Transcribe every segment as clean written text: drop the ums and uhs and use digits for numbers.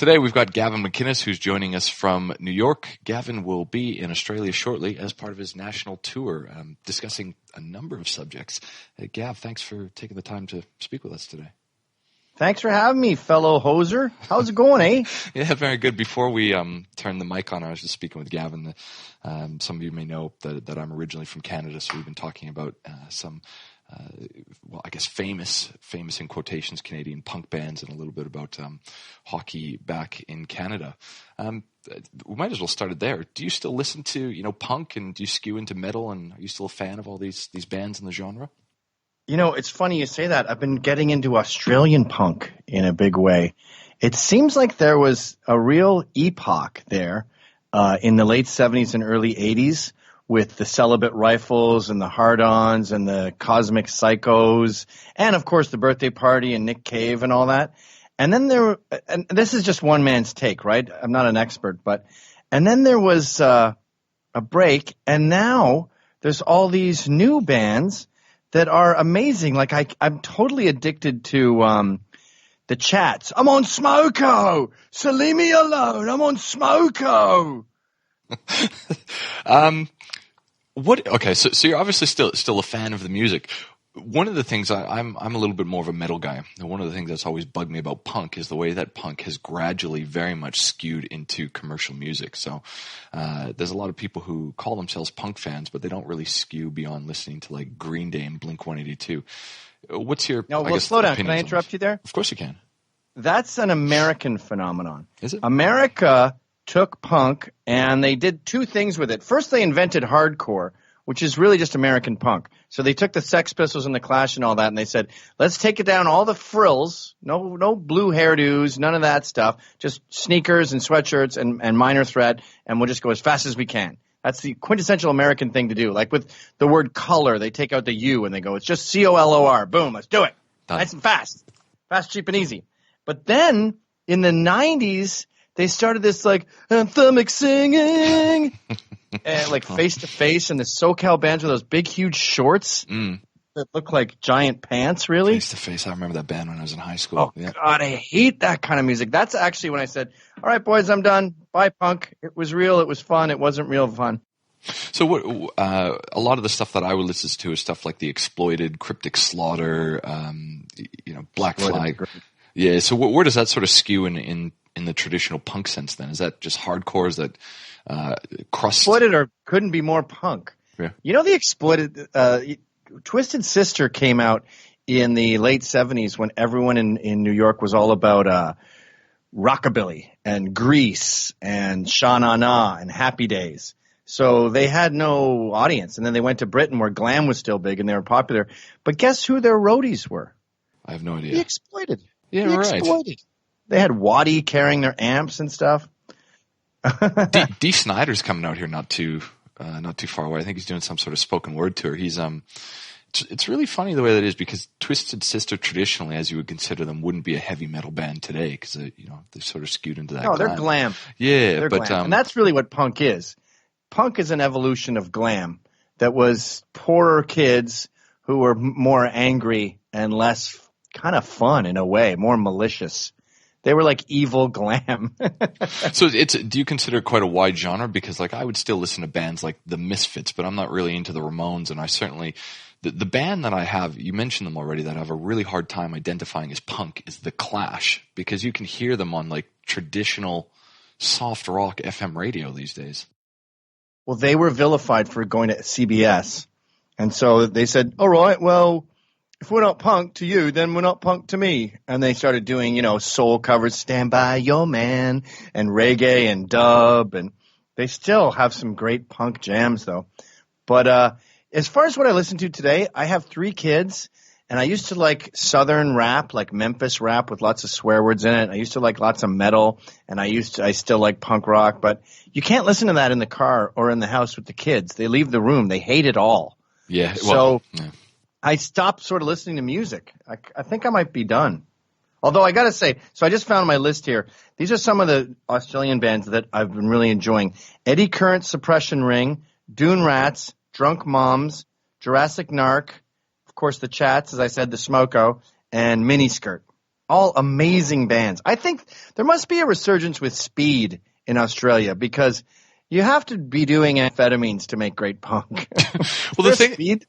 Today we've got Gavin McInnes, who's joining us from New York. Gavin will be in Australia shortly as part of his national tour, discussing a number of subjects. Gav, thanks for taking the time to speak with us today. Thanks for having me, fellow hoser. How's it going, eh? Yeah, very good. Before we turn the mic on, I was just speaking with Gavin. Some of you may know that I'm originally from Canada, so we've been talking about some famous in quotations Canadian punk bands and a little bit about hockey back in Canada. We might as well start it there. Do you still listen to punk, and do you skew into metal, and are you still a fan of all these bands in the genre? It's funny you say that. I've been getting into Australian punk in a big way. It seems like there was a real epoch there in the late 70s and early 80s with the Celibate Rifles and the Hard-Ons and the Cosmic Psychos and, of course, the Birthday Party and Nick Cave and all that. And then and this is just one man's take, right? I'm not an expert, and then there was a break, and now there's all these new bands that are amazing. Like I'm totally addicted to the Chats. I'm on Smoko, so leave me alone. I'm on Smoko. Okay, so you're obviously still a fan of the music. One of the things I'm a little bit more of a metal guy. And one of the things that's always bugged me about punk is the way that punk has gradually very much skewed into commercial music. So there's a lot of people who call themselves punk fans, but they don't really skew beyond listening to like Green Day and Blink-182. What's your slow down. Can I interrupt you there? Of course you can. That's an American phenomenon. Is it? America took punk and they did two things with it. First, they invented hardcore, which is really just American punk. So they took the Sex Pistols and the Clash and all that, and they said, let's take it down all the frills, no blue hairdos, none of that stuff, just sneakers and sweatshirts and Minor Threat, and we'll just go as fast as we can. That's the quintessential American thing to do. Like with the word color, they take out the U and they go, it's just C-O-L-O-R. Boom, let's do it. Done. Nice and fast. Fast, cheap, and easy. But then in the 90s, they started this like anthemic singing, and like Face to Face, and the SoCal bands with those big, huge shorts that look like giant pants. Really, Face to Face. I remember that band when I was in high school. Oh yeah. God, I hate that kind of music. That's actually when I said, "All right, boys, I'm done. Bye, punk. It was real. It was fun. It wasn't real fun." So what? A lot of the stuff that I would listen to is stuff like The Exploited, Cryptic Slaughter, Black Flag. Yeah. So where does that sort of skew in the traditional punk sense then? Is that just hardcore? Is that crust? Exploited or couldn't be more punk. Yeah. The Exploited, Twisted Sister came out in the late 70s when everyone in New York was all about rockabilly and Grease and Sha Na Na and Happy Days. So they had no audience. And then they went to Britain where glam was still big and they were popular. But guess who their roadies were? I have no idea. The Exploited. Yeah, the right. Exploited. They had Waddy carrying their amps and stuff. D. Snyder's coming out here not too far away. I think he's doing some sort of spoken word tour. He's it's really funny the way that is, because Twisted Sister traditionally, as you would consider them, wouldn't be a heavy metal band today because they're sort of skewed into that. No, they're glam. Yeah, they're glam. And that's really what punk is. Punk is an evolution of glam that was poorer kids who were more angry and less kind of fun in a way, more malicious. They were like evil glam. So do you consider it quite a wide genre? Because like I would still listen to bands like the Misfits, but I'm not really into the Ramones. And I certainly, the band that I have, you mentioned them already, that I have a really hard time identifying as punk is The Clash, because you can hear them on like traditional soft rock FM radio these days. Well, they were vilified for going to CBS. And so they said, all right, well, if we're not punk to you, then we're not punk to me. And they started doing, soul covers, Stand By Your Man, and reggae and dub. And they still have some great punk jams, though. But as far as what I listen to today, I have 3 kids. And I used to like Southern rap, like Memphis rap with lots of swear words in it. I used to like lots of metal. And I still like punk rock. But you can't listen to that in the car or in the house with the kids. They leave the room. They hate it all. Yeah. Well, I stopped sort of listening to music. I think I might be done. Although I got to say, so I just found my list here. These are some of the Australian bands that I've been really enjoying. Eddie Current, Suppression Ring, Dune Rats, Drunk Moms, Jurassic Narc, of course the Chats, as I said, the Smoko, and Miniskirt. all amazing bands. I think there must be a resurgence with speed in Australia because you have to be doing amphetamines to make great punk. Well, the thing, speed?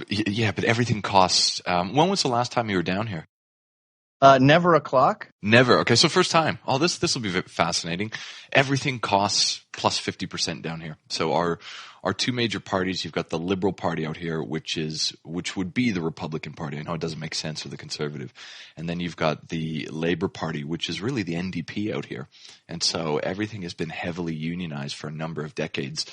yeah, but everything costs. When was the last time you were down here? Never a clock. Never. Okay, so first time. Oh, this will be fascinating. Everything costs plus 50% down here. So our two major parties, you've got the Liberal Party out here, which would be the Republican Party. I know it doesn't make sense for the Conservative. And then you've got the Labour Party, which is really the NDP out here. And so everything has been heavily unionized for a number of decades.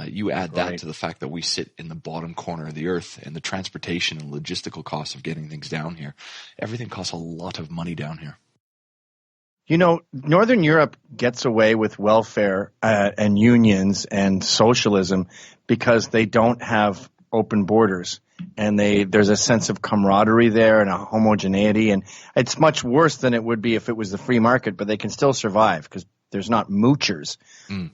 You add that to the fact that we sit in the bottom corner of the earth, and the transportation and logistical costs of getting things down here. Everything costs a lot of money down here. You know, Northern Europe gets away with welfare and unions and socialism because they don't have open borders, and there's a sense of camaraderie there and a homogeneity, and it's much worse than it would be if it was the free market, but they can still survive because there's not moochers.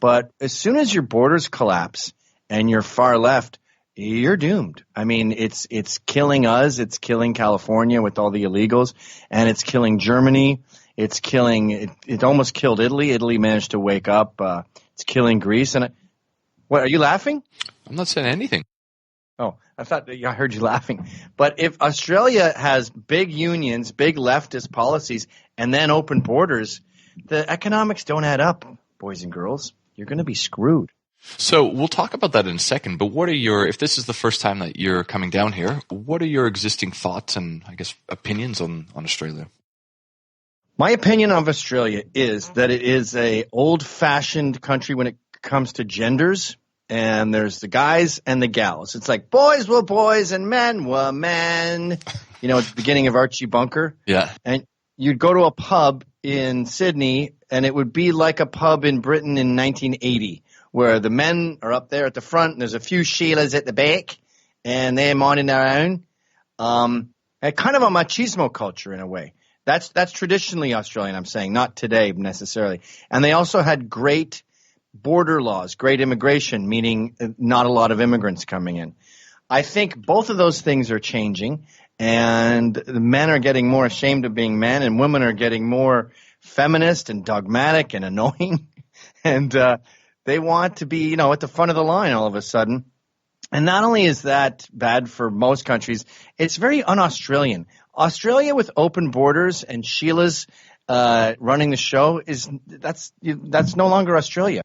But as soon as your borders collapse and you're far left, you're doomed. I mean, it's killing us. It's killing California with all the illegals, and it's killing Germany. It's killing. It almost killed Italy. Italy managed to wake up. It's killing Greece. And what are you laughing? I'm not saying anything. Oh, I heard you laughing. But if Australia has big unions, big leftist policies, and then open borders, the economics don't add up, boys and girls. You're going to be screwed. So we'll talk about that in a second, but if this is the first time that you're coming down here, what are your existing thoughts and, I guess, opinions on Australia? My opinion of Australia is that it is a old-fashioned country when it comes to genders, and there's the guys and the gals. It's like boys were boys and men were men. You know, at the beginning of Archie Bunker. Yeah. And you'd go to a pub in Sydney, and it would be like a pub in Britain in 1980, where the men are up there at the front, and there's a few Sheilas at the back, and they're minding their own. And kind of a machismo culture in a way. That's traditionally Australian, I'm saying, not today necessarily. And they also had great border laws, great immigration, meaning not a lot of immigrants coming in. I think both of those things are changing, and the men are getting more ashamed of being men, and women are getting more feminist and dogmatic and annoying. And they want to be, at the front of the line all of a sudden. And not only is that bad for most countries, it's very un-Australian. Australia with open borders and Sheila's running the show that's no longer Australia.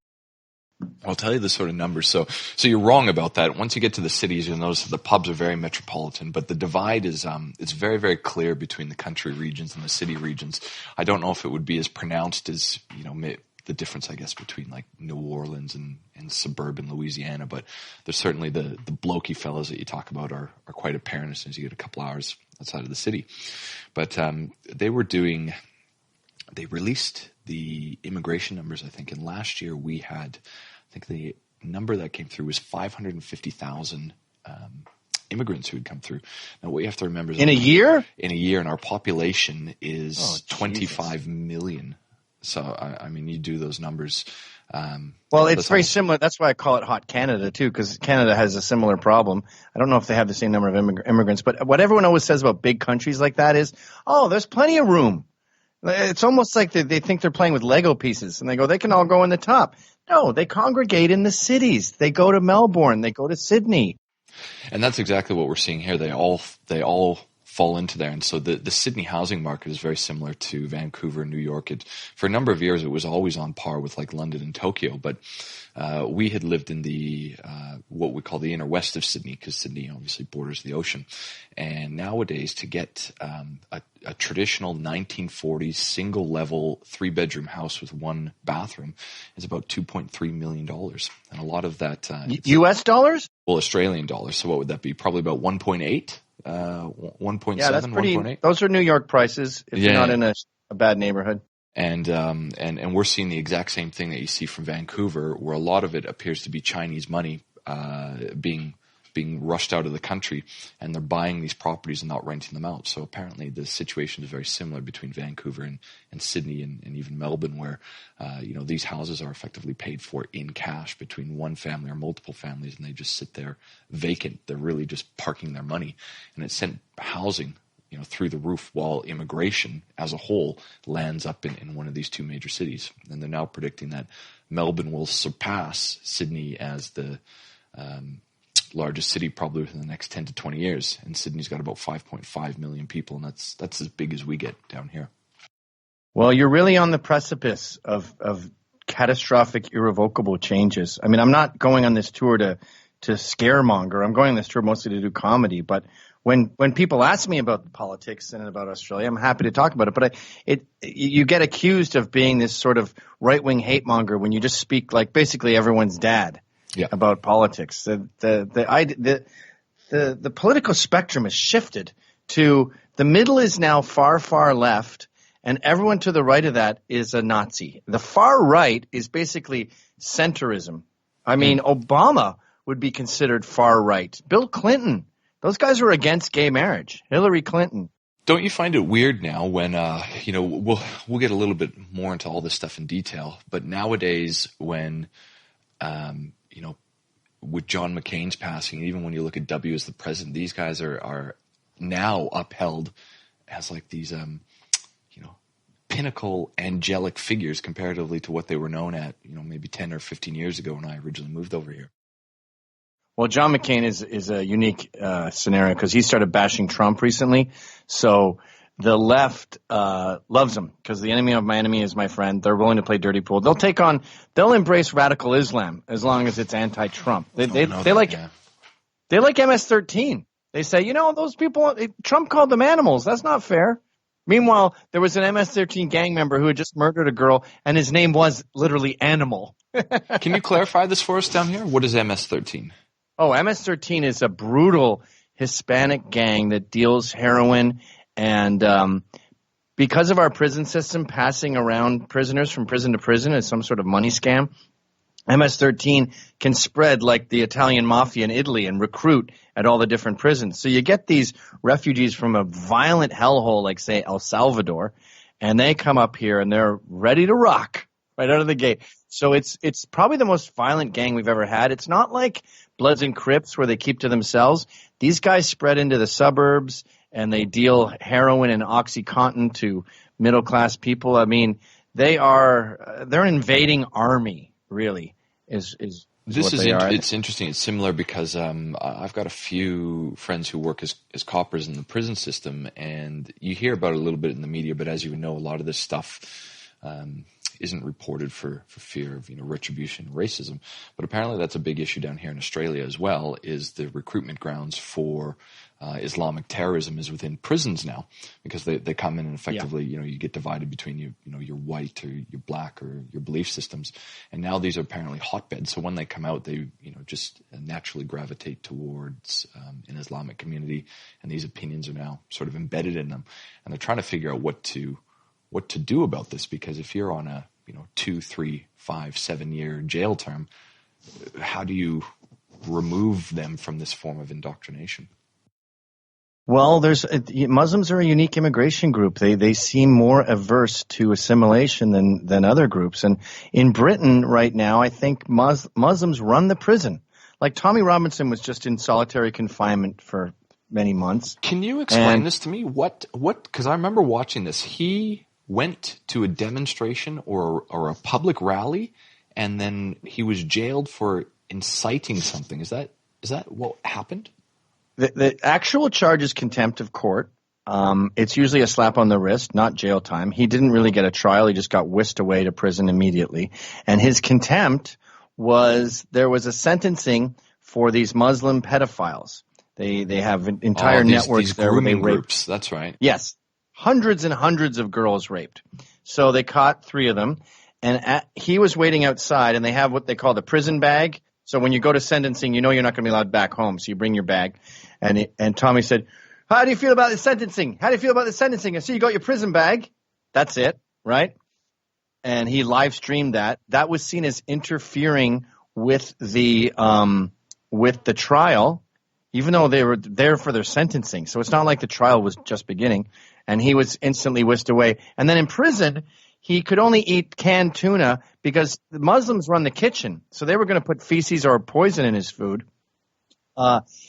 I'll tell you the sort of numbers. So you're wrong about that. Once you get to the cities, you'll notice that the pubs are very metropolitan, but the divide is it's very, very clear between the country regions and the city regions. I don't know if it would be as pronounced as the difference, I guess, between like New Orleans and suburban Louisiana, but there's certainly the blokey fellas that you talk about are quite apparent as soon as you get a couple hours outside of the city. But they released the immigration numbers, I think, and last year we had, I think the number that came through was 550,000 immigrants who had come through. Now, what you have to remember is in a year, and our population is 25 million. So, I mean, you do those numbers. Well, it's very similar. That's why I call it Hot Canada, too, because Canada has a similar problem. I don't know if they have the same number of immigrants, but what everyone always says about big countries like that is, there's plenty of room. It's almost like they think they're playing with Lego pieces, and they can all go in the top. No, they congregate in the cities. They go to Melbourne. They go to Sydney. And that's exactly what we're seeing here. They all fall into there. And so the Sydney housing market is very similar to Vancouver and New York. For a number of years, it was always on par with like London and Tokyo. But we had lived in the what we call the inner west of Sydney, because Sydney obviously borders the ocean. And nowadays, to get a traditional 1940s single-level 3-bedroom house with one bathroom is about $2.3 million. And a lot of that U.S. dollars? Well, Australian dollars. So what would that be? Probably about 1.8? 1.7, yeah, that's pretty. 1.8. Those are New York prices if you're not in a bad neighborhood. And we're seeing the exact same thing that you see from Vancouver, where a lot of it appears to be Chinese money being rushed out of the country, and they're buying these properties and not renting them out. So apparently the situation is very similar between Vancouver and Sydney and even Melbourne, where these houses are effectively paid for in cash between one family or multiple families, and they just sit there vacant. They're really just parking their money, and it sent housing through the roof, while immigration as a whole lands up in one of these two major cities. And they're now predicting that Melbourne will surpass Sydney as the largest city probably within the next 10 to 20 years. And Sydney's got about 5.5 million people, and that's as big as we get down here. Well, you're really on the precipice of catastrophic, irrevocable changes. I mean, I'm not going on this tour to scaremonger. I'm going on this tour mostly to do comedy. But when people ask me about politics and about Australia, I'm happy to talk about it. But you get accused of being this sort of right-wing hate monger when you just speak like basically everyone's dad about politics. The political spectrum has shifted to the middle is now far, far left. And everyone to the right of that is a Nazi. The far right is basically centrism. I mean, Obama would be considered far right. Bill Clinton, those guys were against gay marriage. Hillary Clinton. Don't you find it weird now when, we'll get a little bit more into all this stuff in detail, but nowadays when, with John McCain's passing, even when you look at W as the president, these guys are now upheld as like these, pinnacle angelic figures comparatively to what they were known at, maybe 10 or 15 years ago when I originally moved over here. Well, John McCain is a unique scenario because he started bashing Trump recently. So the left loves him because the enemy of my enemy is my friend. They're willing to play dirty pool. They'll embrace radical Islam as long as it's anti-Trump. They like MS-13. They say, those people, Trump called them animals. That's not fair. Meanwhile, there was an MS-13 gang member who had just murdered a girl, and his name was literally Animal. Can you clarify this for us down here? What is MS-13? Oh, MS-13 is a brutal Hispanic gang that deals heroin, and because of our prison system passing around prisoners from prison to prison as some sort of money scam, MS-13 can spread like the Italian mafia in Italy and recruit at all the different prisons. So you get these refugees from a violent hellhole like, say, El Salvador, and they come up here and they're ready to rock right out of the gate. So it's probably the most violent gang we've ever had. It's not like Bloods and Crips where they keep to themselves. These guys spread into the suburbs and they deal heroin and OxyContin to middle-class people. I mean, they're an invading army. Really, is this what is they are. It's interesting. It's similar because I've got a few friends who work as coppers in the prison system, and you hear about it a little bit in the media. But as you know, a lot of this stuff isn't reported for fear of retribution and racism. But apparently, that's a big issue down here in Australia as well. Is the recruitment grounds for Islamic terrorism is within prisons now, because they come in and effectively, you get divided between your white or your black or your belief systems. And now these are apparently hotbeds. So when they come out, they, just naturally gravitate towards an Islamic community. And these opinions are now sort of embedded in them. And they're trying to figure out what to do about this, because if you're on a, 2, 3, 5, 7 year jail term, how do you remove them from this form of indoctrination? Well, Muslims are a unique immigration group. They seem more averse to assimilation than other groups. And in Britain right now, I think Muslims run the prison. Like Tommy Robinson was just in solitary confinement for many months. Can you explain this to me? What? Because I remember watching this. He went to a demonstration or a public rally, and then he was jailed for inciting something. Is that what happened? The actual charge is contempt of court. It's usually a slap on the wrist, not jail time. He didn't really get a trial. He just got whisked away to prison immediately. And his contempt was there was a sentencing for these Muslim pedophiles. They have entire networks these there where they rape. Groups. That's right. Yes. Hundreds and hundreds of girls raped. So they caught 3 of them. And he was waiting outside, and they have what they call the prison bag. So when you go to sentencing, you're not going to be allowed back home. So you bring your bag. And Tommy said, how do you feel about the sentencing? How do you feel about the sentencing? I see you got your prison bag. That's it, right? And he live streamed that. That was seen as interfering with the trial, even though they were there for their sentencing. So it's not like the trial was just beginning. And he was instantly whisked away. And then in prison, he could only eat canned tuna because the Muslims run the kitchen. So they were going to put feces or poison in his food.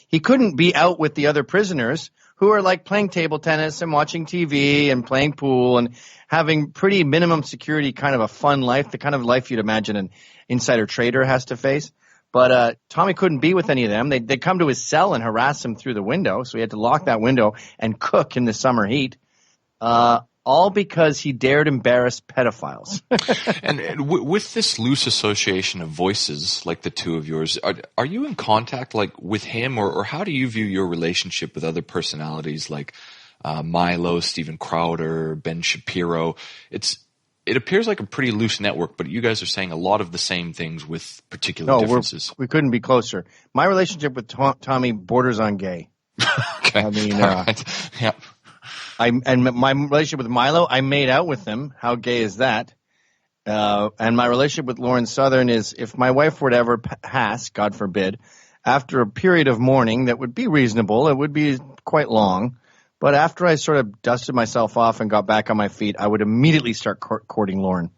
He couldn't be out with the other prisoners who are like playing table tennis and watching TV and playing pool and having pretty minimum security, kind of a fun life, the kind of life you'd imagine an insider trader has to face. But Tommy couldn't be with any of them. They'd come to his cell and harass him through the window, so he had to lock that window and cook in the summer heat. All because he dared embarrass pedophiles. and with this loose association of voices, like the two of yours, are you in contact like with him, or how do you view your relationship with other personalities like Milo, Steven Crowder, Ben Shapiro? It appears like a pretty loose network, but you guys are saying a lot of the same things with particular differences. We couldn't be closer. My relationship with Tommy borders on gay. Okay. I mean, right. Yeah. And my relationship with Milo, I made out with him. How gay is that? And my relationship with Lauren Southern is, if my wife were to ever pass, God forbid, after a period of mourning that would be reasonable, it would be quite long. But after I sort of dusted myself off and got back on my feet, I would immediately start courting Lauren,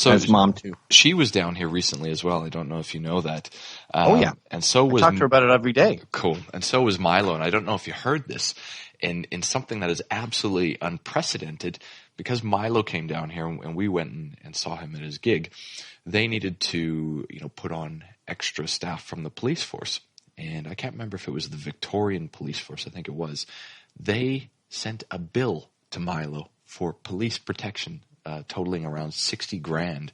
as mom too. She was down here recently as well. I don't know if you know that. Oh, yeah. And so was I talk to her about it every day. Cool. And so was Milo. And I don't know if you heard this in something that is absolutely unprecedented, because Milo came down here and we went and saw him at his gig. They needed to, put on extra staff from the police force. And I can't remember if it was the Victorian police force. I think it was. They sent a bill to Milo for police protection, totaling around $60,000. And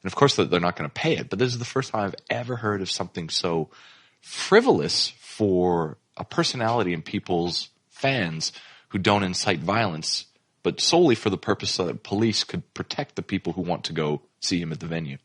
of course, they're not going to pay it. But this is the first time I've ever heard of something so frivolous for a personality in people's fans who don't incite violence, but solely for the purpose so that police could protect the people who want to go see him at the venue.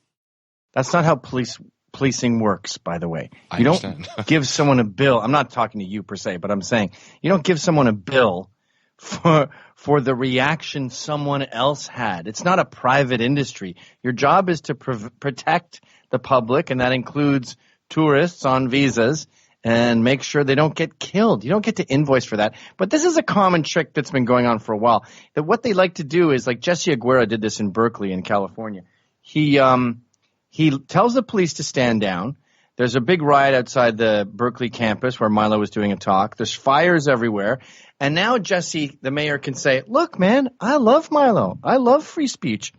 That's not how policing works, by the way. I understand. Don't give someone a bill. I'm not talking to you per se, but I'm saying you don't give someone a bill for the reaction someone else had. It's not a private industry. Your job is to protect the public, and that includes tourists on visas, and make sure they don't get killed. You don't get to invoice for that. But this is a common trick that's been going on for a while. That what they like to do is, like Jesse Aguirre did this in Berkeley in California. He tells the police to stand down. There's a big riot outside the Berkeley campus where Milo was doing a talk. There's fires everywhere. And now Jesse, the mayor, can say, look, man, I love Milo. I love free speech.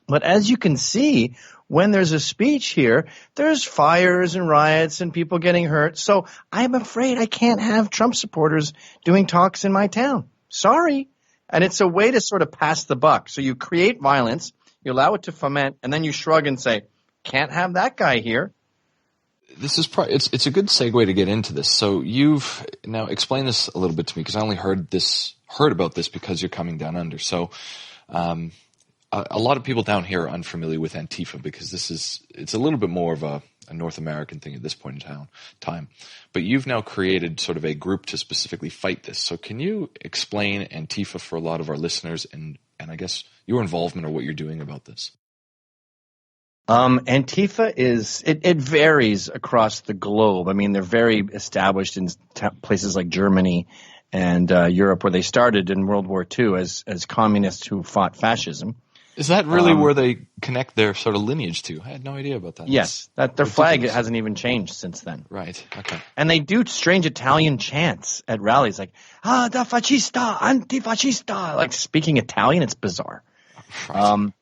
But as you can see, when there's a speech here, there's fires and riots and people getting hurt. So I'm afraid I can't have Trump supporters doing talks in my town. Sorry. And it's a way to sort of pass the buck. So you create violence, you allow it to foment, and then you shrug and say, can't have that guy here. This is it's a good segue to get into this. So you've now explained this a little bit to me, because I only heard about this because you're coming down under. So a lot of people down here are unfamiliar with Antifa, because it's a little bit more of a North American thing at this point in time. But you've now created sort of a group to specifically fight this. So can you explain Antifa for a lot of our listeners, and I guess your involvement or what you're doing about this? Antifa it varies across the globe. I mean, they're very established in places like Germany and Europe, where they started in World War II as communists who fought fascism. Is that really where they connect their sort of lineage to? I had no idea about that. Yes, their flag hasn't even changed since then. Right. Okay. And they do strange Italian chants at rallies, like da fascista, antifascista, like speaking Italian. It's bizarre. Right.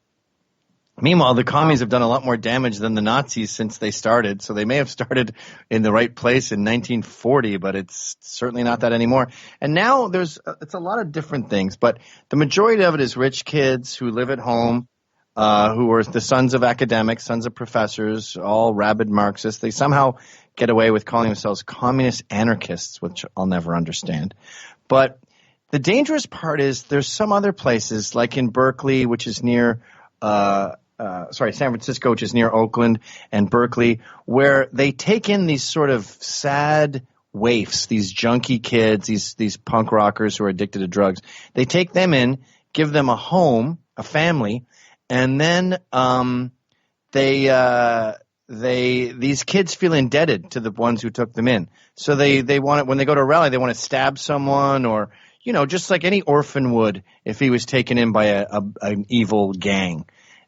Meanwhile, the commies have done a lot more damage than the Nazis since they started. So they may have started in the right place in 1940, but it's certainly not that anymore. And now it's a lot of different things, but the majority of it is rich kids who live at home, who are the sons of academics, sons of professors, all rabid Marxists. They somehow get away with calling themselves communist anarchists, which I'll never understand. But the dangerous part is there's some other places, like in Berkeley, which is near San Francisco, which is near Oakland and Berkeley, where they take in these sort of sad waifs, these junkie kids, these punk rockers who are addicted to drugs. They take them in, give them a home, a family, and then these kids feel indebted to the ones who took them in. So they want it when they go to a rally, they want to stab someone, or just like any orphan would if he was taken in by an evil gang.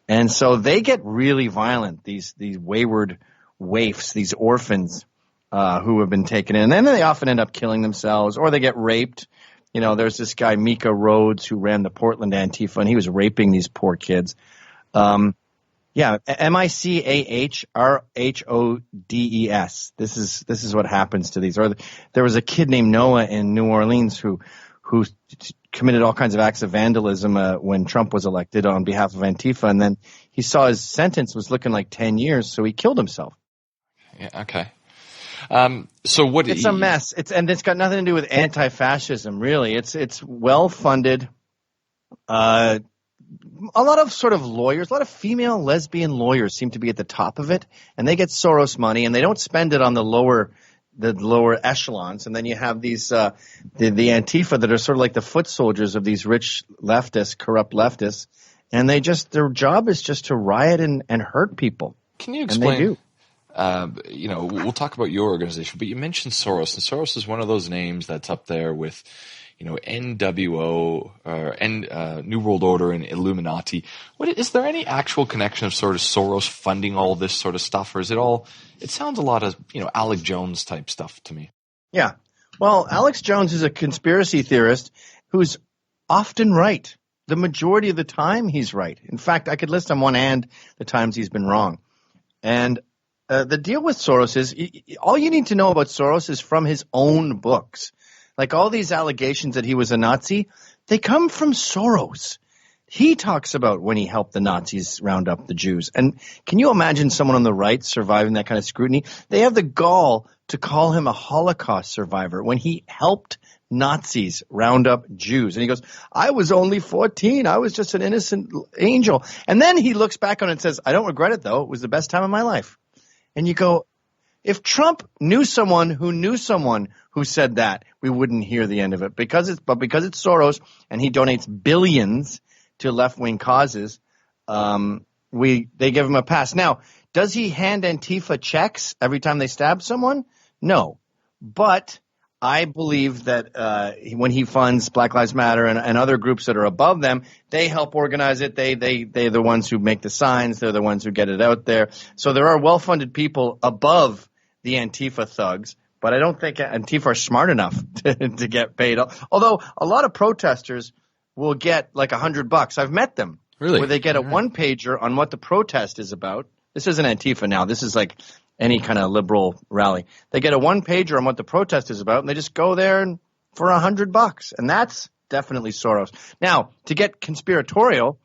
And so they get really violent, these wayward waifs, these orphans who have been taken in. And then they often end up killing themselves, or they get raped. There's this guy, Mika Rhodes, who ran the Portland Antifa, and he was raping these poor kids. MICAHRHODES. This is what happens to these. Or there was a kid named Noah in New Orleans who committed all kinds of acts of vandalism when Trump was elected on behalf of Antifa, and then he saw his sentence was looking like 10 years, so he killed himself. Yeah, okay. So what? It's a mess. It's got nothing to do with anti-fascism, really. It's well funded. A lot of sort of lawyers, a lot of female lesbian lawyers seem to be at the top of it, and they get Soros money, and they don't spend it on the lower echelons. And then you have these the Antifa that are sort of like the foot soldiers of these rich leftists, corrupt leftists, and their job is just to riot and hurt people. Can you explain? And they do. We'll talk about your organization, but you mentioned Soros, and Soros is one of those names that's up there with, NWO or New World Order and Illuminati. Is there any actual connection of sort of Soros funding all this sort of stuff, or is it all? It sounds a lot of Alex Jones type stuff to me. Yeah, well, Alex Jones is a conspiracy theorist who's often right. The majority of the time, he's right. In fact, I could list on one hand the times he's been wrong, and the deal with Soros is all you need to know about Soros is from his own books. Like all these allegations that he was a Nazi, they come from Soros. He talks about when he helped the Nazis round up the Jews. And can you imagine someone on the right surviving that kind of scrutiny? They have the gall to call him a Holocaust survivor when he helped Nazis round up Jews. And he goes, I was only 14. I was just an innocent angel. And then he looks back on it and says, I don't regret it, though. It was the best time of my life. And you go, if Trump knew someone who said that, we wouldn't hear the end of it. Because it's Soros and he donates billions to left-wing causes, they give him a pass. Now, does he hand Antifa checks every time they stab someone? No. But I believe that when he funds Black Lives Matter and other groups that are above them, they help organize it. They're the ones who make the signs. They're the ones who get it out there. So there are well-funded people above the Antifa thugs, but I don't think Antifa are smart enough to get paid. Although a lot of protesters will get like $100. I've met them. Really? Where they get a one-pager on what the protest is about. This isn't Antifa now. This is like any kind of liberal rally. They get a one-pager on what the protest is about, and they just go there for $100. And that's definitely Soros. Now, to get conspiratorial,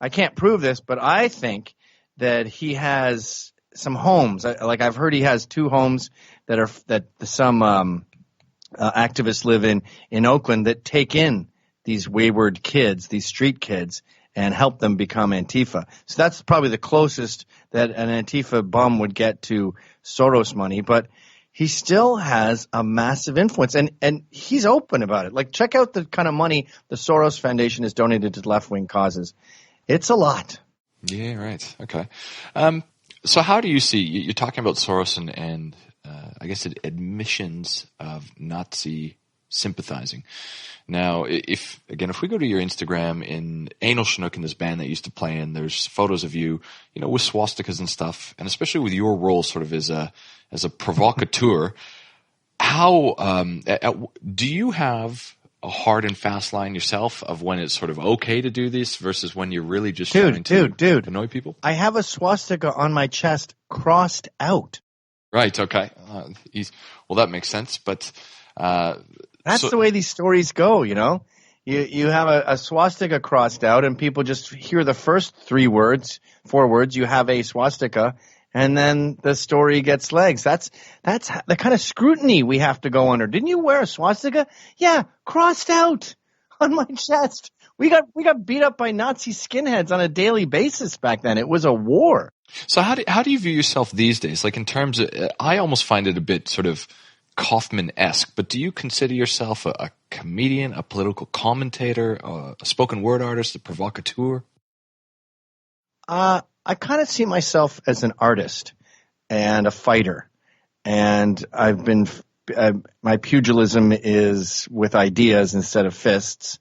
I can't prove this, but I think that he has some homes. I've heard he has 2 homes that some activists live in Oakland that take in these wayward kids, these street kids, and help them become Antifa. So that's probably the closest that an Antifa bum would get to Soros money. But he still has a massive influence, and he's open about it. Like, check out the kind of money the Soros Foundation has donated to left-wing causes. It's a lot. Yeah, right. Okay. So how do you see, you're talking about Soros and I guess admissions of Nazi sympathizing. Now, if we go to your Instagram, in Anal Chinook, in this band that used to play in, there's photos of you, with swastikas and stuff, and especially with your role sort of as a provocateur. How do you have a hard and fast line yourself of when it's sort of okay to do this versus when you're really just trying to annoy people? I have a swastika on my chest crossed out. Right. Okay. That makes sense. But that's the way these stories go. You have a swastika crossed out, and people just hear the first 4 words. You have a swastika, and then the story gets legs. That's the kind of scrutiny we have to go under. Didn't you wear a swastika? Yeah, crossed out on my chest. We got beat up by Nazi skinheads on a daily basis back then. It was a war. So how do you view yourself these days? Like, in terms of, I almost find it a bit sort of Kaufman-esque, but do you consider yourself a comedian, a political commentator, a spoken word artist, a provocateur? I kind of see myself as an artist and a fighter, and my pugilism is with ideas instead of fists,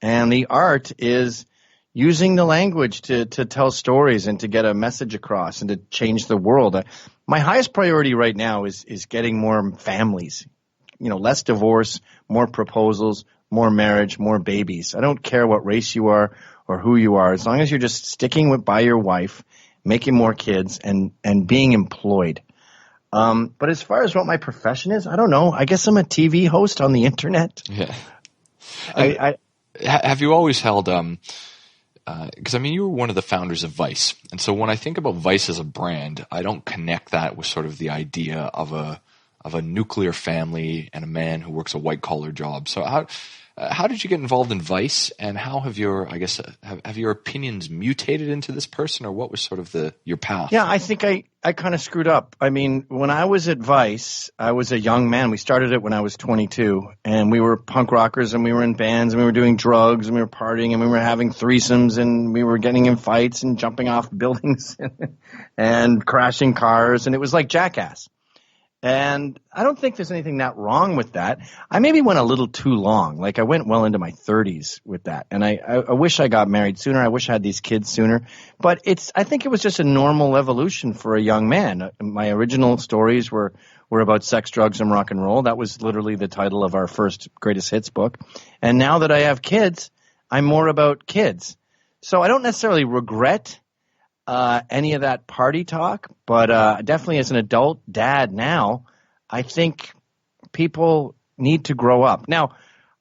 and the art is using the language to tell stories and to get a message across and to change the world. My highest priority right now is getting more families, less divorce, more proposals, more marriage, more babies. I don't care what race you are or who you are, as long as you're just sticking by your wife, making more kids, and being employed. But as far as what my profession is, I don't know. I guess I'm a TV host on the internet. Yeah. Have you always held, because you were one of the founders of Vice. And so when I think about Vice as a brand, I don't connect that with sort of the idea of a nuclear family and a man who works a white collar job. So how did you get involved in Vice, and how have have your opinions mutated into this person, or what was sort of your path? Yeah, I think I kind of screwed up. When I was at Vice, I was a young man. We started it when I was 22, and we were punk rockers, and we were in bands, and we were doing drugs, and we were partying, and we were having threesomes, and we were getting in fights and jumping off buildings and crashing cars, and it was like Jackass. And I don't think there's anything that wrong with that. I maybe went a little too long. Like, I went well into my 30s with that. And I wish I got married sooner. I wish I had these kids sooner. But I think it was just a normal evolution for a young man. My original stories were about sex, drugs, and rock and roll. That was literally the title of our first greatest hits book. And now that I have kids, I'm more about kids. So I don't necessarily regret any of that party talk, but definitely as an adult dad now, I think people need to grow up. Now,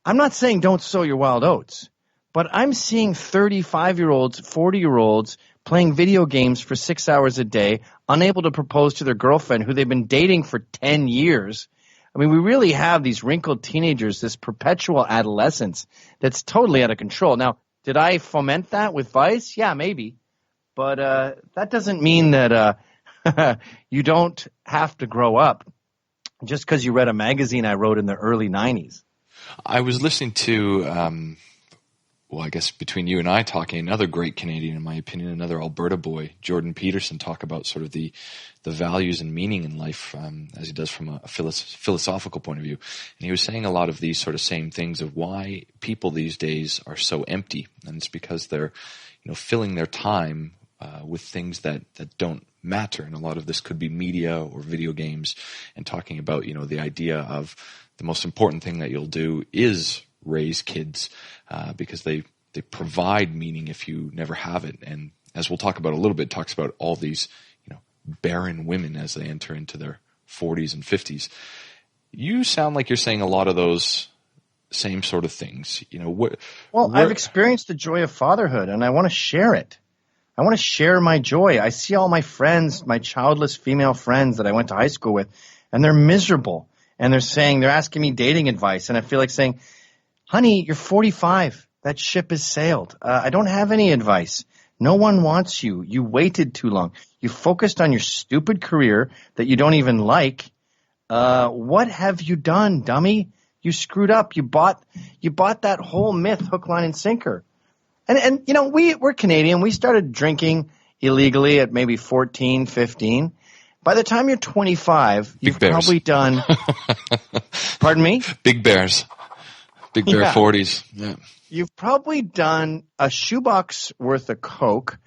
I'm not saying don't sow your wild oats, but I'm seeing 35-year-olds, 40-year-olds playing video games for 6 hours a day, unable to propose to their girlfriend who they've been dating for 10 years. We really have these wrinkled teenagers, this perpetual adolescence that's totally out of control. Now, did I foment that with Vice? Yeah, maybe. But that doesn't mean that you don't have to grow up just because you read a magazine I wrote in the early 90s. I was listening to, I guess between you and I talking, another great Canadian, in my opinion, another Alberta boy, Jordan Peterson, talk about sort of the values and meaning in life as he does from a philosophical point of view. And he was saying a lot of these sort of same things of why people these days are so empty. And it's because they're filling their time with things that don't matter. And a lot of this could be media or video games, and talking about, the idea of the most important thing that you'll do is raise kids because they provide meaning if you never have it. And as we'll talk about a little bit, talks about all these, barren women as they enter into their 40s and 50s. You sound like you're saying a lot of those same sort of things. I've experienced the joy of fatherhood, and I want to share it. I want to share my joy. I see all my friends, my childless female friends that I went to high school with, and they're miserable. And they're asking me dating advice. And I feel like saying, honey, you're 45. That ship has sailed. I don't have any advice. No one wants you. You waited too long. You focused on your stupid career that you don't even like. What have you done, dummy? You screwed up. You bought that whole myth, hook, line, and sinker. And we're Canadian. We started drinking illegally at maybe 14, 15. By the time you're 25, you've probably done – pardon me? Big Bears. Big Bear 40s. Yeah. You've probably done a shoebox worth of Coke,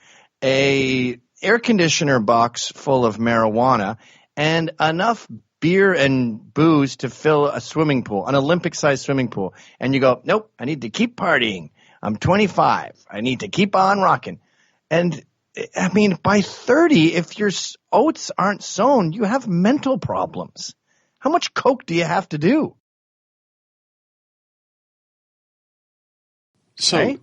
a air conditioner box full of marijuana, and enough beer and booze to fill a swimming pool, an Olympic-sized swimming pool. And you go, nope, I need to keep partying. I'm 25. I need to keep on rocking. And by 30, if your oats aren't sown, you have mental problems. How much Coke do you have to do? So, right?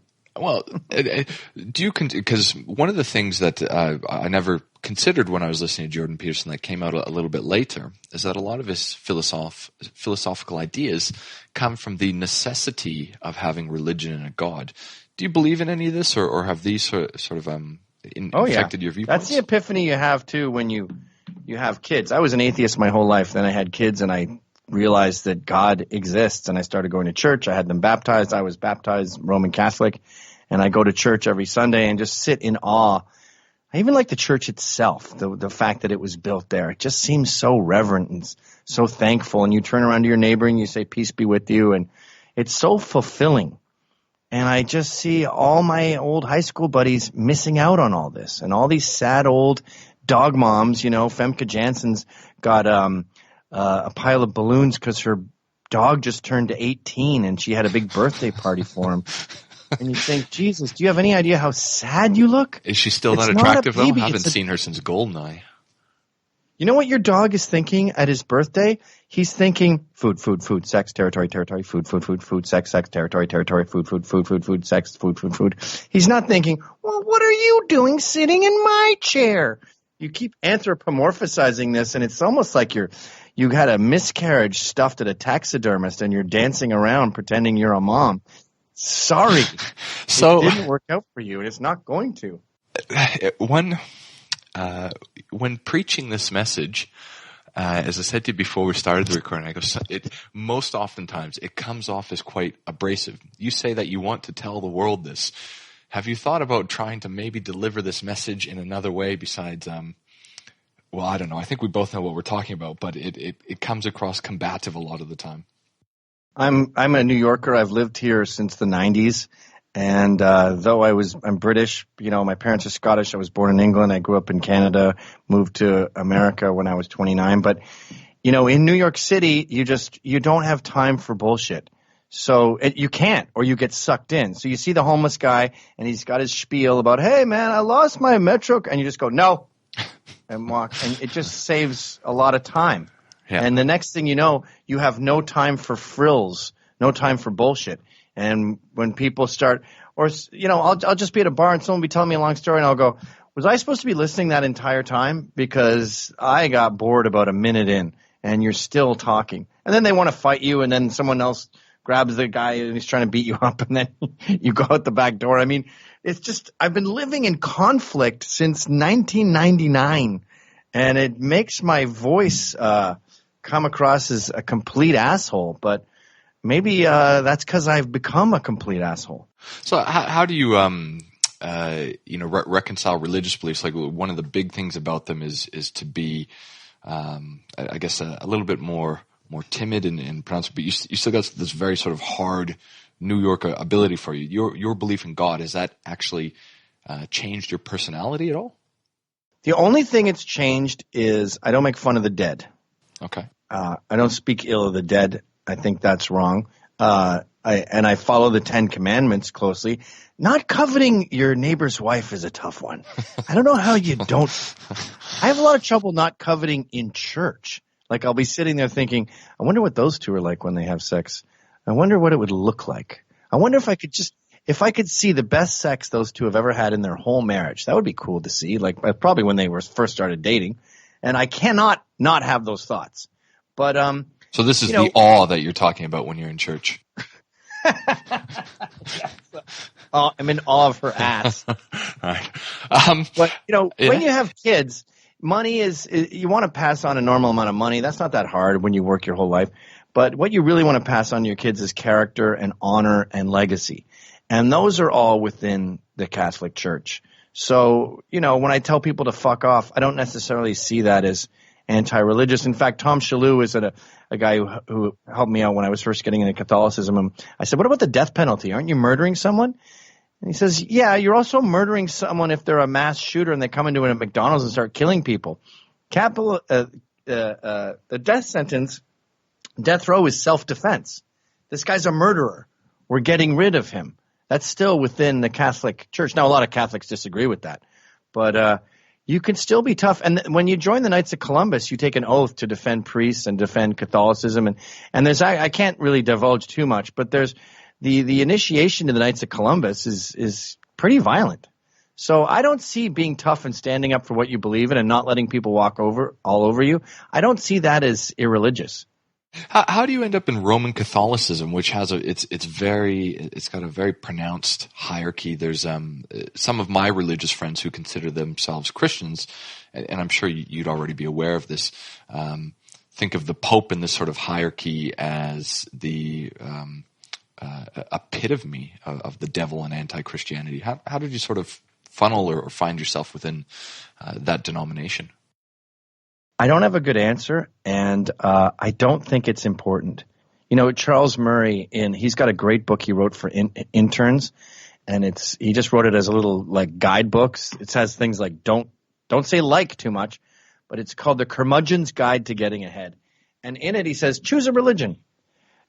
Do you, because one of the things that I never considered when I was listening to Jordan Peterson that came out a little bit later is that a lot of his philosophical ideas come from the necessity of having religion and a God. Do you believe in any of this, or have these sort of infected your viewpoints? That's the epiphany you have too when you have kids. I was an atheist my whole life. Then I had kids, and I realized that God exists, and I started going to church. I had them baptized. I was baptized Roman Catholic, and I go to church every Sunday and just sit in awe. I even like the church itself, the fact that it was built there. It just seems so reverent and so thankful. And you turn around to your neighbor and you say, peace be with you. And it's so fulfilling. And I just see all my old high school buddies missing out on all this. And all these sad old dog moms, Femke Jansen's got a pile of balloons because her dog just turned 18 and she had a big birthday party for him. And you think, Jesus, do you have any idea how sad you look? Is she still It's that not a attractive, though? baby, I haven't it's a- seen her since Goldeneye. You know what your dog is thinking at his birthday? He's thinking food, food, food, sex, territory, territory, food, food, food, food, sex, sex, territory, territory, food, food, food, food, food, sex, food, food, food. He's not thinking, well, what are you doing sitting in my chair? You keep anthropomorphizing this, and it's almost like you had a miscarriage stuffed at a taxidermist, and you're dancing around pretending you're a mom. Sorry, So it didn't work out for you, and it's not going to. When preaching this message, as I said to you before we started the recording, I go, most oftentimes it comes off as quite abrasive. You say that you want to tell the world this. Have you thought about trying to maybe deliver this message in another way besides, well, I don't know. I think we both know what we're talking about, but it comes across combative a lot of the time. I'm a New Yorker. I've lived here since the 90s. And though I'm British, my parents are Scottish. I was born in England. I grew up in Canada, moved to America when I was 29. But, in New York City, you don't have time for bullshit. So you can't, or you get sucked in. So you see the homeless guy, and he's got his spiel about, hey, man, I lost my Metro. And you just go, no, and walk. And it just saves a lot of time. Yeah. And the next thing you know, you have no time for frills, no time for bullshit. And when people start, or, I'll just be at a bar and someone will be telling me a long story and I'll go, was I supposed to be listening that entire time? Because I got bored about a minute in and you're still talking. And then they want to fight you and then someone else grabs the guy and he's trying to beat you up and then you go out the back door. I mean, it's just, I've been living in conflict since 1999 and it makes my voice come across as a complete asshole. But maybe that's because I've become a complete asshole. So how do you reconcile religious beliefs? Like one of the big things about them is to be, I guess, a little bit more timid and pronounced. But you still got this very sort of hard New York ability for you. Your belief in God, has that actually changed your personality at all? The only thing it's changed is I don't make fun of the dead. Okay. I don't speak ill of the dead. I think that's wrong. I follow the 10 Commandments closely. Not coveting your neighbor's wife is a tough one. I don't know how you don't. I have a lot of trouble not coveting in church. Like I'll be sitting there thinking, I wonder what those two are like when they have sex. I wonder what it would look like. I wonder if I could see the best sex those two have ever had in their whole marriage. That would be cool to see. Like probably when they first started dating. And I cannot not have those thoughts. But so this is the awe that you're talking about when you're in church. I'm in awe of her ass. All right. But when you have kids, money is you want to pass on a normal amount of money. That's not that hard when you work your whole life. But what you really want to pass on to your kids is character and honor and legacy. And those are all within the Catholic Church. So, when I tell people to fuck off, I don't necessarily see that as anti-religious. In fact, Tom Shalhoub is a guy who helped me out when I was first getting into Catholicism. And I said, what about the death penalty? Aren't you murdering someone? And he says, yeah, you're also murdering someone if they're a mass shooter and they come into a McDonald's and start killing people. The death sentence, death row is self-defense. This guy's a murderer. We're getting rid of him. That's still within the Catholic Church. Now, a lot of Catholics disagree with that. But you can still be tough. And when you join the Knights of Columbus, you take an oath to defend priests and defend Catholicism. And there's I can't really divulge too much, but there's the initiation to the Knights of Columbus is pretty violent. So I don't see being tough and standing up for what you believe in and not letting people walk all over you. I don't see that as irreligious. How do you end up in Roman Catholicism, which has it's got a very pronounced hierarchy? There's some of my religious friends who consider themselves Christians, and I'm sure you'd already be aware of this. Think of the Pope in this sort of hierarchy as the epitome of the devil and anti-Christianity. How did you sort of funnel or find yourself within that denomination? I don't have a good answer, and I don't think it's important. Charles Murray, he's got a great book he wrote for interns, and he just wrote it as a little like guidebook. It has things like don't say like too much, but it's called The Curmudgeon's Guide to Getting Ahead. And in it he says, choose a religion.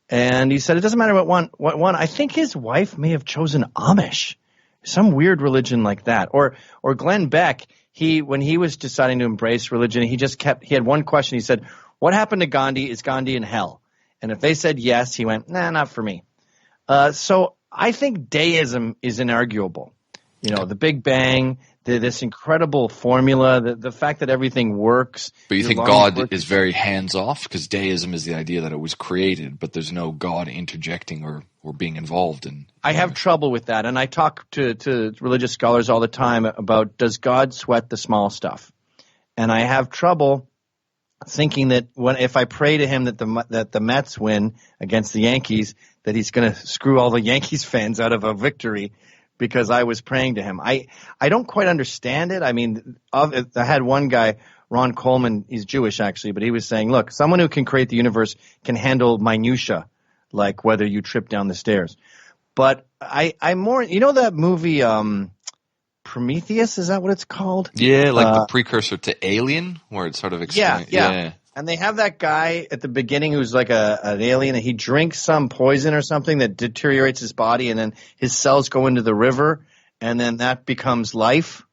And he said it doesn't matter what one. I think his wife may have chosen Amish, some weird religion like that. Or Glenn Beck, when he was deciding to embrace religion, he had one question. He said, "What happened to Gandhi? Is Gandhi in hell?" And if they said yes, he went, "Nah, not for me." So I think deism is inarguable. The Big Bang, this incredible formula, the fact that everything works. But you think God is very hands-off? Because deism is the idea that it was created, but there's no God interjecting or being involved in. I have trouble with that, and I talk to religious scholars all the time about, does God sweat the small stuff? And I have trouble thinking that if I pray to him that the Mets win against the Yankees, that he's going to screw all the Yankees fans out of a victory because I was praying to him. I don't quite understand it. I mean, I had one guy, Ron Coleman, he's Jewish actually, but he was saying, look, someone who can create the universe can handle minutia, like whether you trip down the stairs. But I'm more, that movie Prometheus, is that what it's called? Yeah, like the precursor to Alien, where it sort of explains. Yeah. And they have that guy at the beginning who's like an alien, and he drinks some poison or something that deteriorates his body, and then his cells go into the river, and then that becomes life,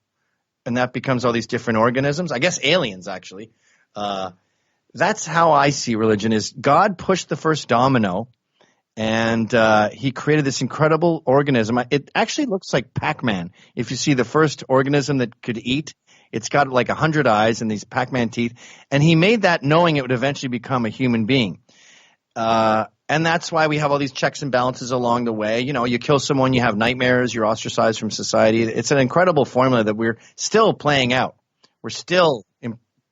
and that becomes all these different organisms. I guess aliens, actually. That's how I see religion, is God pushed the first domino, and he created this incredible organism. It actually looks like Pac-Man. If you see the first organism that could eat, it's got like 100 eyes and these Pac-Man teeth. And he made that knowing it would eventually become a human being. And that's why we have all these checks and balances along the way. You kill someone, you have nightmares, you're ostracized from society. It's an incredible formula that we're still playing out. We're still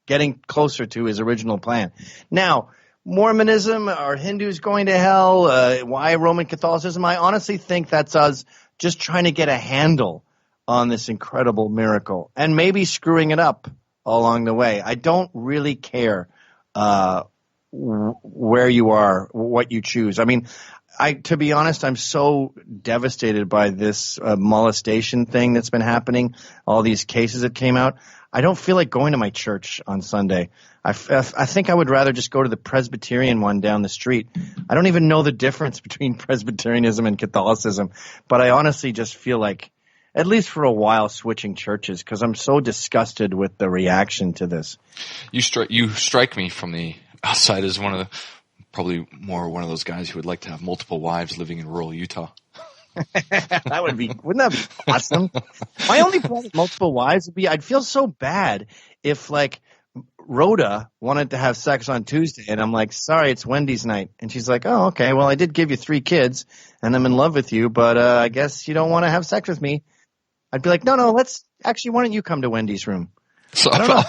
getting closer to his original plan. Now, Mormonism, are Hindus going to hell? Why Roman Catholicism? I honestly think that's us just trying to get a handle on this incredible miracle and maybe screwing it up along the way. I don't really care where you are, what you choose. I mean, to be honest, I'm so devastated by this molestation thing that's been happening, all these cases that came out. I don't feel like going to my church on Sunday. I think I would rather just go to the Presbyterian one down the street. I don't even know the difference between Presbyterianism and Catholicism, but I honestly just feel like, at least for a while, switching churches, because I'm so disgusted with the reaction to this. You strike me from the outside as probably more one of those guys who would like to have multiple wives living in rural Utah. Wouldn't that be awesome? My only problem with multiple wives would be, I'd feel so bad if, like, Rhoda wanted to have sex on Tuesday, and I'm like, sorry, it's Wendy's night. And she's like, oh, okay, well, I did give you 3 kids, and I'm in love with you, but I guess you don't want to have sex with me. I'd be like, no, why don't you come to Wendy's room? So, I don't know.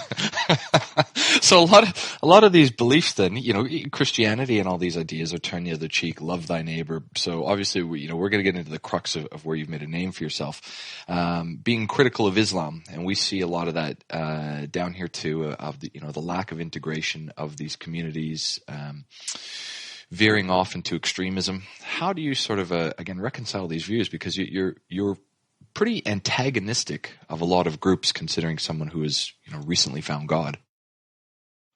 So a lot of these beliefs then, Christianity and all these ideas are turn the other cheek, love thy neighbor. So obviously, we're going to get into the crux of where you've made a name for yourself, being critical of Islam. And we see a lot of that down here too, of the lack of integration of these communities, veering off into extremism. How do you sort of, again, reconcile these views? Because you're pretty antagonistic of a lot of groups, considering someone who has recently found God.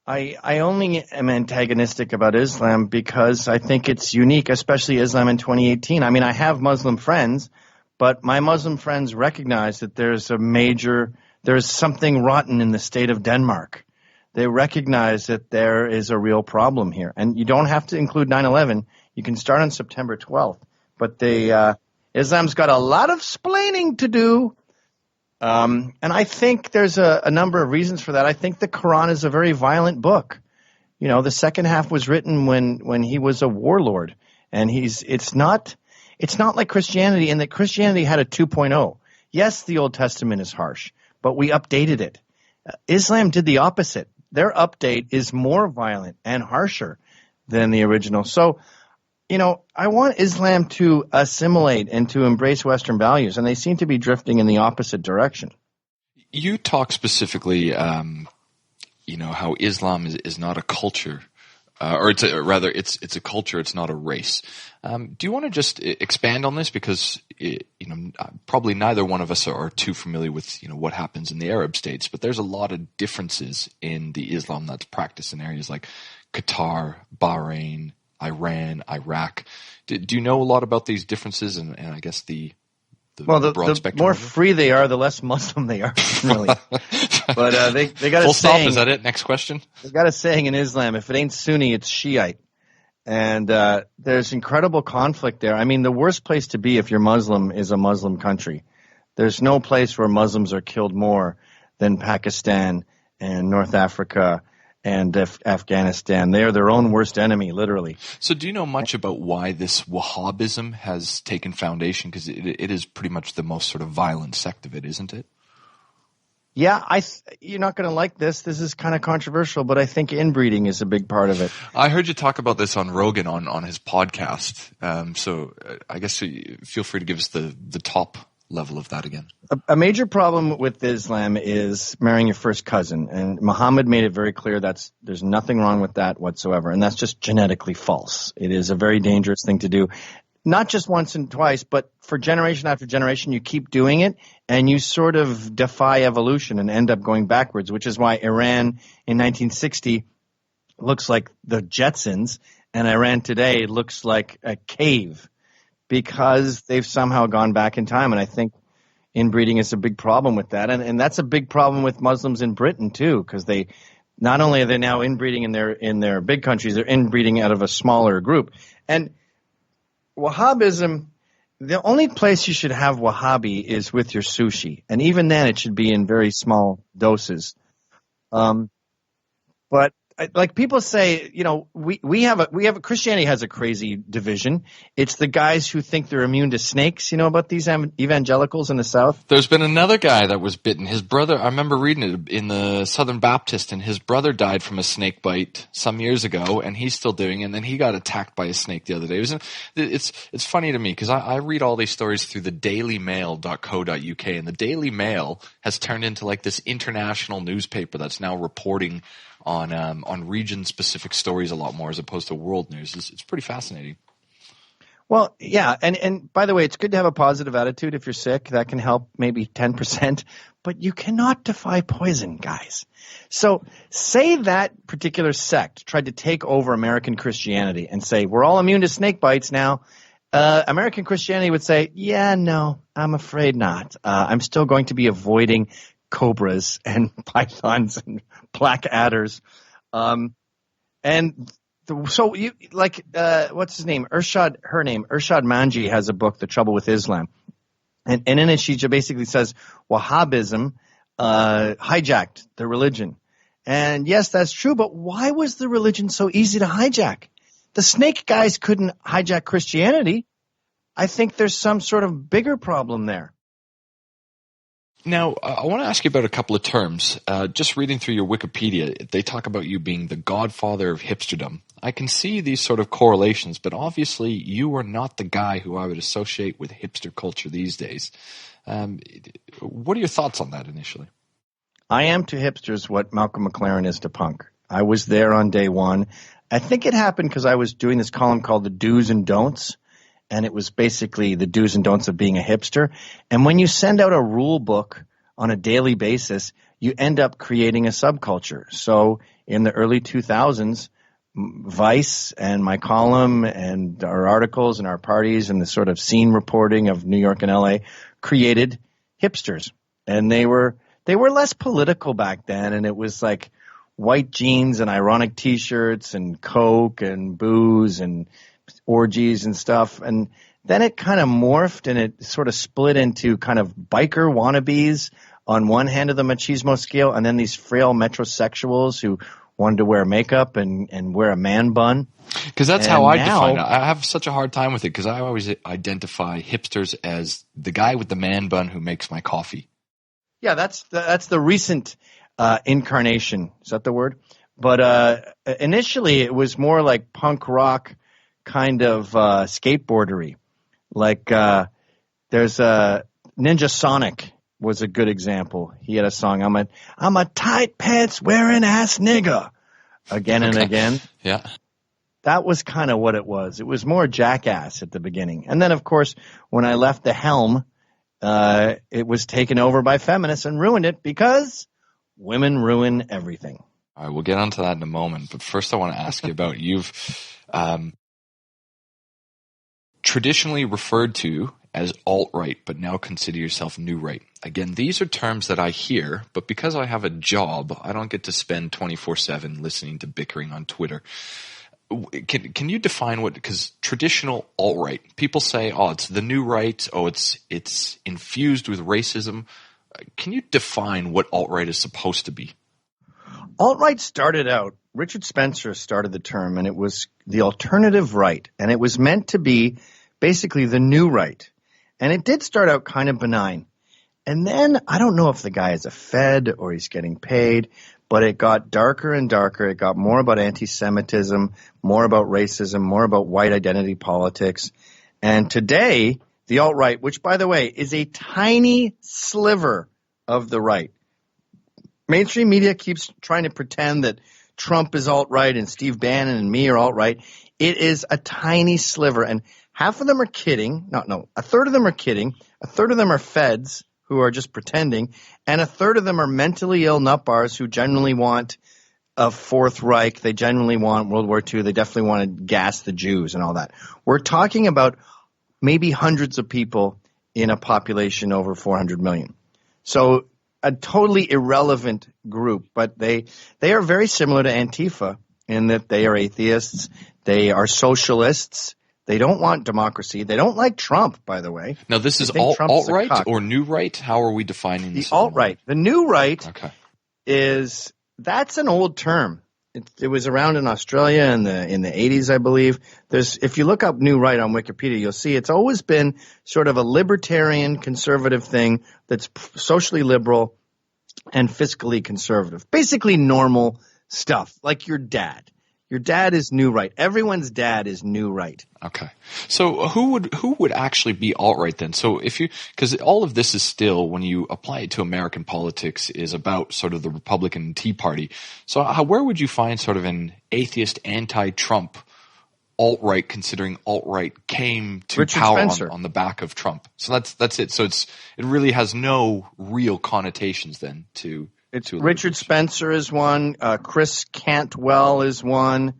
I only am antagonistic about Islam because I think it's unique, especially Islam in 2018. I mean, I have Muslim friends, but my Muslim friends recognize that there's something rotten in the state of Denmark. They recognize that there is a real problem here. And you don't have to include 9/11. You can start on September 12th. But Islam's got a lot of splaining to do. And I think there's a number of reasons for that. I think the Quran is a very violent book. The second half was written when he was a warlord, and it's not like Christianity, in that Christianity had a 2.0. Yes, the Old Testament is harsh, but we updated it. Islam did the opposite. Their update is more violent and harsher than the original. So, I want Islam to assimilate and to embrace Western values, and they seem to be drifting in the opposite direction. You talk specifically, how Islam is not a culture, or it's a culture. It's not a race. Do you want to just expand on this? Because probably neither one of us are too familiar with what happens in the Arab states, but there's a lot of differences in the Islam that's practiced in areas like Qatar, Bahrain, Iran, Iraq. Do you know a lot about these differences and I guess the Well, broad the spectrum? more free they are, the less Muslim they are, really. But they got a Full stop. saying. Is that it? Next question. They got a saying in Islam: if it ain't Sunni, it's Shiite. And there's incredible conflict there. I mean, the worst place to be if you're Muslim is a Muslim country. There's no place where Muslims are killed more than Pakistan and North Africa and Afghanistan. They are their own worst enemy, literally. So do you know much about why this Wahhabism has taken foundation? Because it is pretty much the most sort of violent sect of it, isn't it? Yeah, you're not going to like this. This is kind of controversial, but I think inbreeding is a big part of it. I heard you talk about this on Rogan on his podcast. So I guess feel free to give us the top level of that again. A major problem with Islam is marrying your first cousin, and Muhammad made it very clear there's nothing wrong with that whatsoever, and that's just genetically false. It is a very dangerous thing to do. Not just once and twice, but for generation after generation, you keep doing it, and you sort of defy evolution and end up going backwards, which is why Iran in 1960 looks like the Jetsons, and Iran today looks like a cave, because they've somehow gone back in time. And I think inbreeding is a big problem with that. And that's a big problem with Muslims in Britain, too, because they not only are they now inbreeding in their big countries, they're inbreeding out of a smaller group. And Wahhabism, the only place you should have Wahhabi is with your sushi. And even then, it should be in very small doses. But like people say, we have Christianity has a crazy division. It's the guys who think they're immune to snakes. You know about these evangelicals in the South? There's been another guy that was bitten. His brother, I remember reading it in the Southern Baptist, and his brother died from a snake bite some years ago, and he's still doing it. And then he got attacked by a snake the other day. It's funny to me because I read all these stories through the dailymail.co.uk, and the Daily Mail has turned into like this international newspaper that's now reporting on region-specific stories a lot more as opposed to world news. It's pretty fascinating. Well, yeah, and by the way, it's good to have a positive attitude if you're sick. That can help maybe 10%, but you cannot defy poison, guys. So say that particular sect tried to take over American Christianity and say, we're all immune to snake bites now. American Christianity would say, yeah, no, I'm afraid not. I'm still going to be avoiding cobras and pythons and black adders. So you what's his name? Irshad Manji has a book, The Trouble with Islam. And in it, she basically says Wahhabism hijacked the religion. And yes, that's true. But why was the religion so easy to hijack? The snake guys couldn't hijack Christianity. I think there's some sort of bigger problem there. Now, I want to ask you about a couple of terms. Just reading through your Wikipedia, they talk about you being the godfather of hipsterdom. I can see these sort of correlations, but obviously you are not the guy who I would associate with hipster culture these days. What are your thoughts on that initially? I am to hipsters what Malcolm McLaren is to punk. I was there on day one. I think it happened because I was doing this column called The Do's and Don'ts. And it was basically the do's and don'ts of being a hipster. And when you send out a rule book on a daily basis, you end up creating a subculture. So in the early 2000s, Vice and my column and our articles and our parties and the sort of scene reporting of New York and LA created hipsters. And they were less political back then. And it was like white jeans and ironic T-shirts and Coke and booze and orgies and stuff, and then it kind of morphed and it sort of split into kind of biker wannabes on one hand of the machismo scale, and then these frail metrosexuals who wanted to wear makeup and wear a man bun. Because that's how I define it. I have such a hard time with it because I always identify hipsters as the guy with the man bun who makes my coffee. Yeah, that's the recent incarnation. Is that the word? But initially it was more like punk rock kind of skateboardery. Like there's Ninja Sonic was a good example. He had a song, I'm a tight pants wearing ass nigga, again and again. Yeah. That was kind of what it was. It was more Jackass at the beginning. And then, of course, when I left the helm, it was taken over by feminists and ruined it because women ruin everything. All right, we'll get onto that in a moment. But first I want to ask you about traditionally referred to as alt-right, but now consider yourself new right. Again, these are terms that I hear, but because I have a job, I don't get to spend 24/7 listening to bickering on Twitter. Can you define what, because traditional alt-right, people say, oh, it's the new right, oh, it's infused with racism. Can you define what alt-right is supposed to be? Alt-right started out, Richard Spencer started the term, and it was the alternative right, and it was meant to be basically the new right. And it did start out kind of benign. And then, I don't know if the guy is a Fed or he's getting paid, but it got darker and darker. It got more about anti-Semitism, more about racism, more about white identity politics. And today, the alt-right, which, by the way, is a tiny sliver of the right. Mainstream media keeps trying to pretend that Trump is alt-right and Steve Bannon and me are alt-right. It is a tiny sliver, and half of them are kidding. A third of them are kidding. A third of them are feds who are just pretending, and a third of them are mentally ill nutbars who genuinely want a Fourth Reich. They genuinely want World War II. They definitely want to gas the Jews and all that. We're talking about maybe hundreds of people in a population over 400 million. So a totally irrelevant group, but they are very similar to Antifa in that they are atheists, they are socialists, they don't want democracy, they don't like Trump, by the way. Now this is alt-right or new right? How are we defining this? The alt-right. The new right okay. That's an old term. It was around in Australia in the 80s, I believe. If you look up new right on Wikipedia, you'll see it's always been sort of a libertarian conservative thing that's socially liberal and fiscally conservative. Basically normal stuff, like your dad. Your dad is new right. Everyone's dad is new right. Okay. So who would actually be alt-right then? So because all of this is still, when you apply it to American politics, is about sort of the Republican Tea Party. So where would you find sort of an atheist anti-Trump alt-right, considering alt-right came to Richard power Spencer. on the back of Trump? So that's it. So it really has no real connotations then to Richard Spencer is one. Chris Cantwell is one.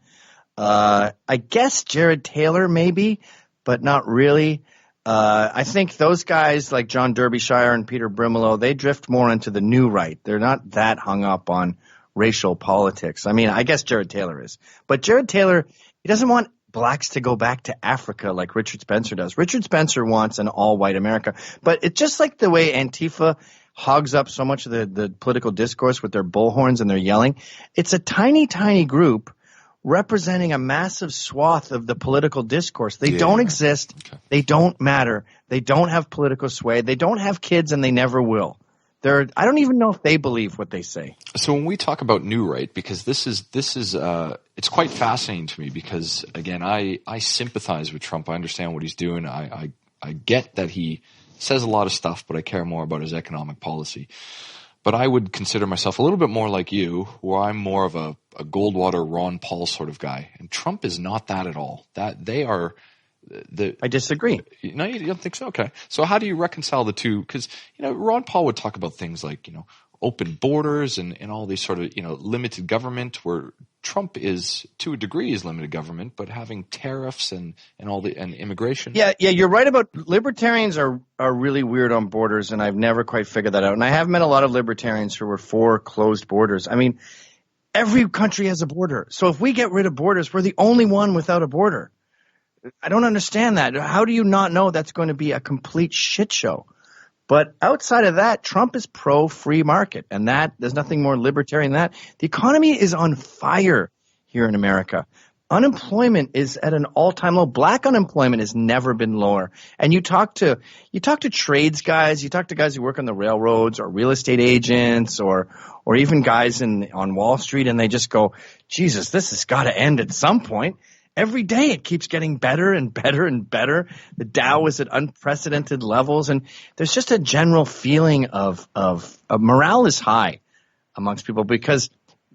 I guess Jared Taylor maybe, but not really. I think those guys like John Derbyshire and Peter Brimelow, they drift more into the new right. They're not that hung up on racial politics. I mean, I guess Jared Taylor is. But Jared Taylor, he doesn't want blacks to go back to Africa like Richard Spencer does. Richard Spencer wants an all-white America. But it's just like the way Antifa hogs up so much of the political discourse with their bullhorns and their yelling. It's a tiny, tiny group representing a massive swath of the political discourse. They don't exist. Okay. They don't matter. They don't have political sway. They don't have kids, and they never will. I don't even know if they believe what they say. So when we talk about new right, because this is it's quite fascinating to me because, again, I sympathize with Trump. I understand what he's doing. I get that he says a lot of stuff, but I care more about his economic policy. But I would consider myself a little bit more like you, where I'm more of a Goldwater, Ron Paul sort of guy. And Trump is not that at all. That they are I disagree. No, you don't think so? Okay. So how do you reconcile the two? Because, Ron Paul would talk about things like, open borders and all these sort of, limited government, where Trump is, to a degree, is limited government, but having tariffs and immigration. Yeah, you're right about libertarians are really weird on borders, and I've never quite figured that out. And I have met a lot of libertarians who were for closed borders. I mean, every country has a border. So if we get rid of borders, we're the only one without a border. I don't understand that. How do you not know that's going to be a complete shit show? But outside of that, Trump is pro-free market, and there's nothing more libertarian than that. The economy is on fire here in America. Unemployment is at an all-time low. Black unemployment has never been lower. And you talk to trades guys, you talk to guys who work on the railroads or real estate agents or even guys on Wall Street, and they just go, Jesus, this has got to end at some point. Every day it keeps getting better and better and better. The Dow is at unprecedented levels, and there's just a general feeling of morale is high amongst people because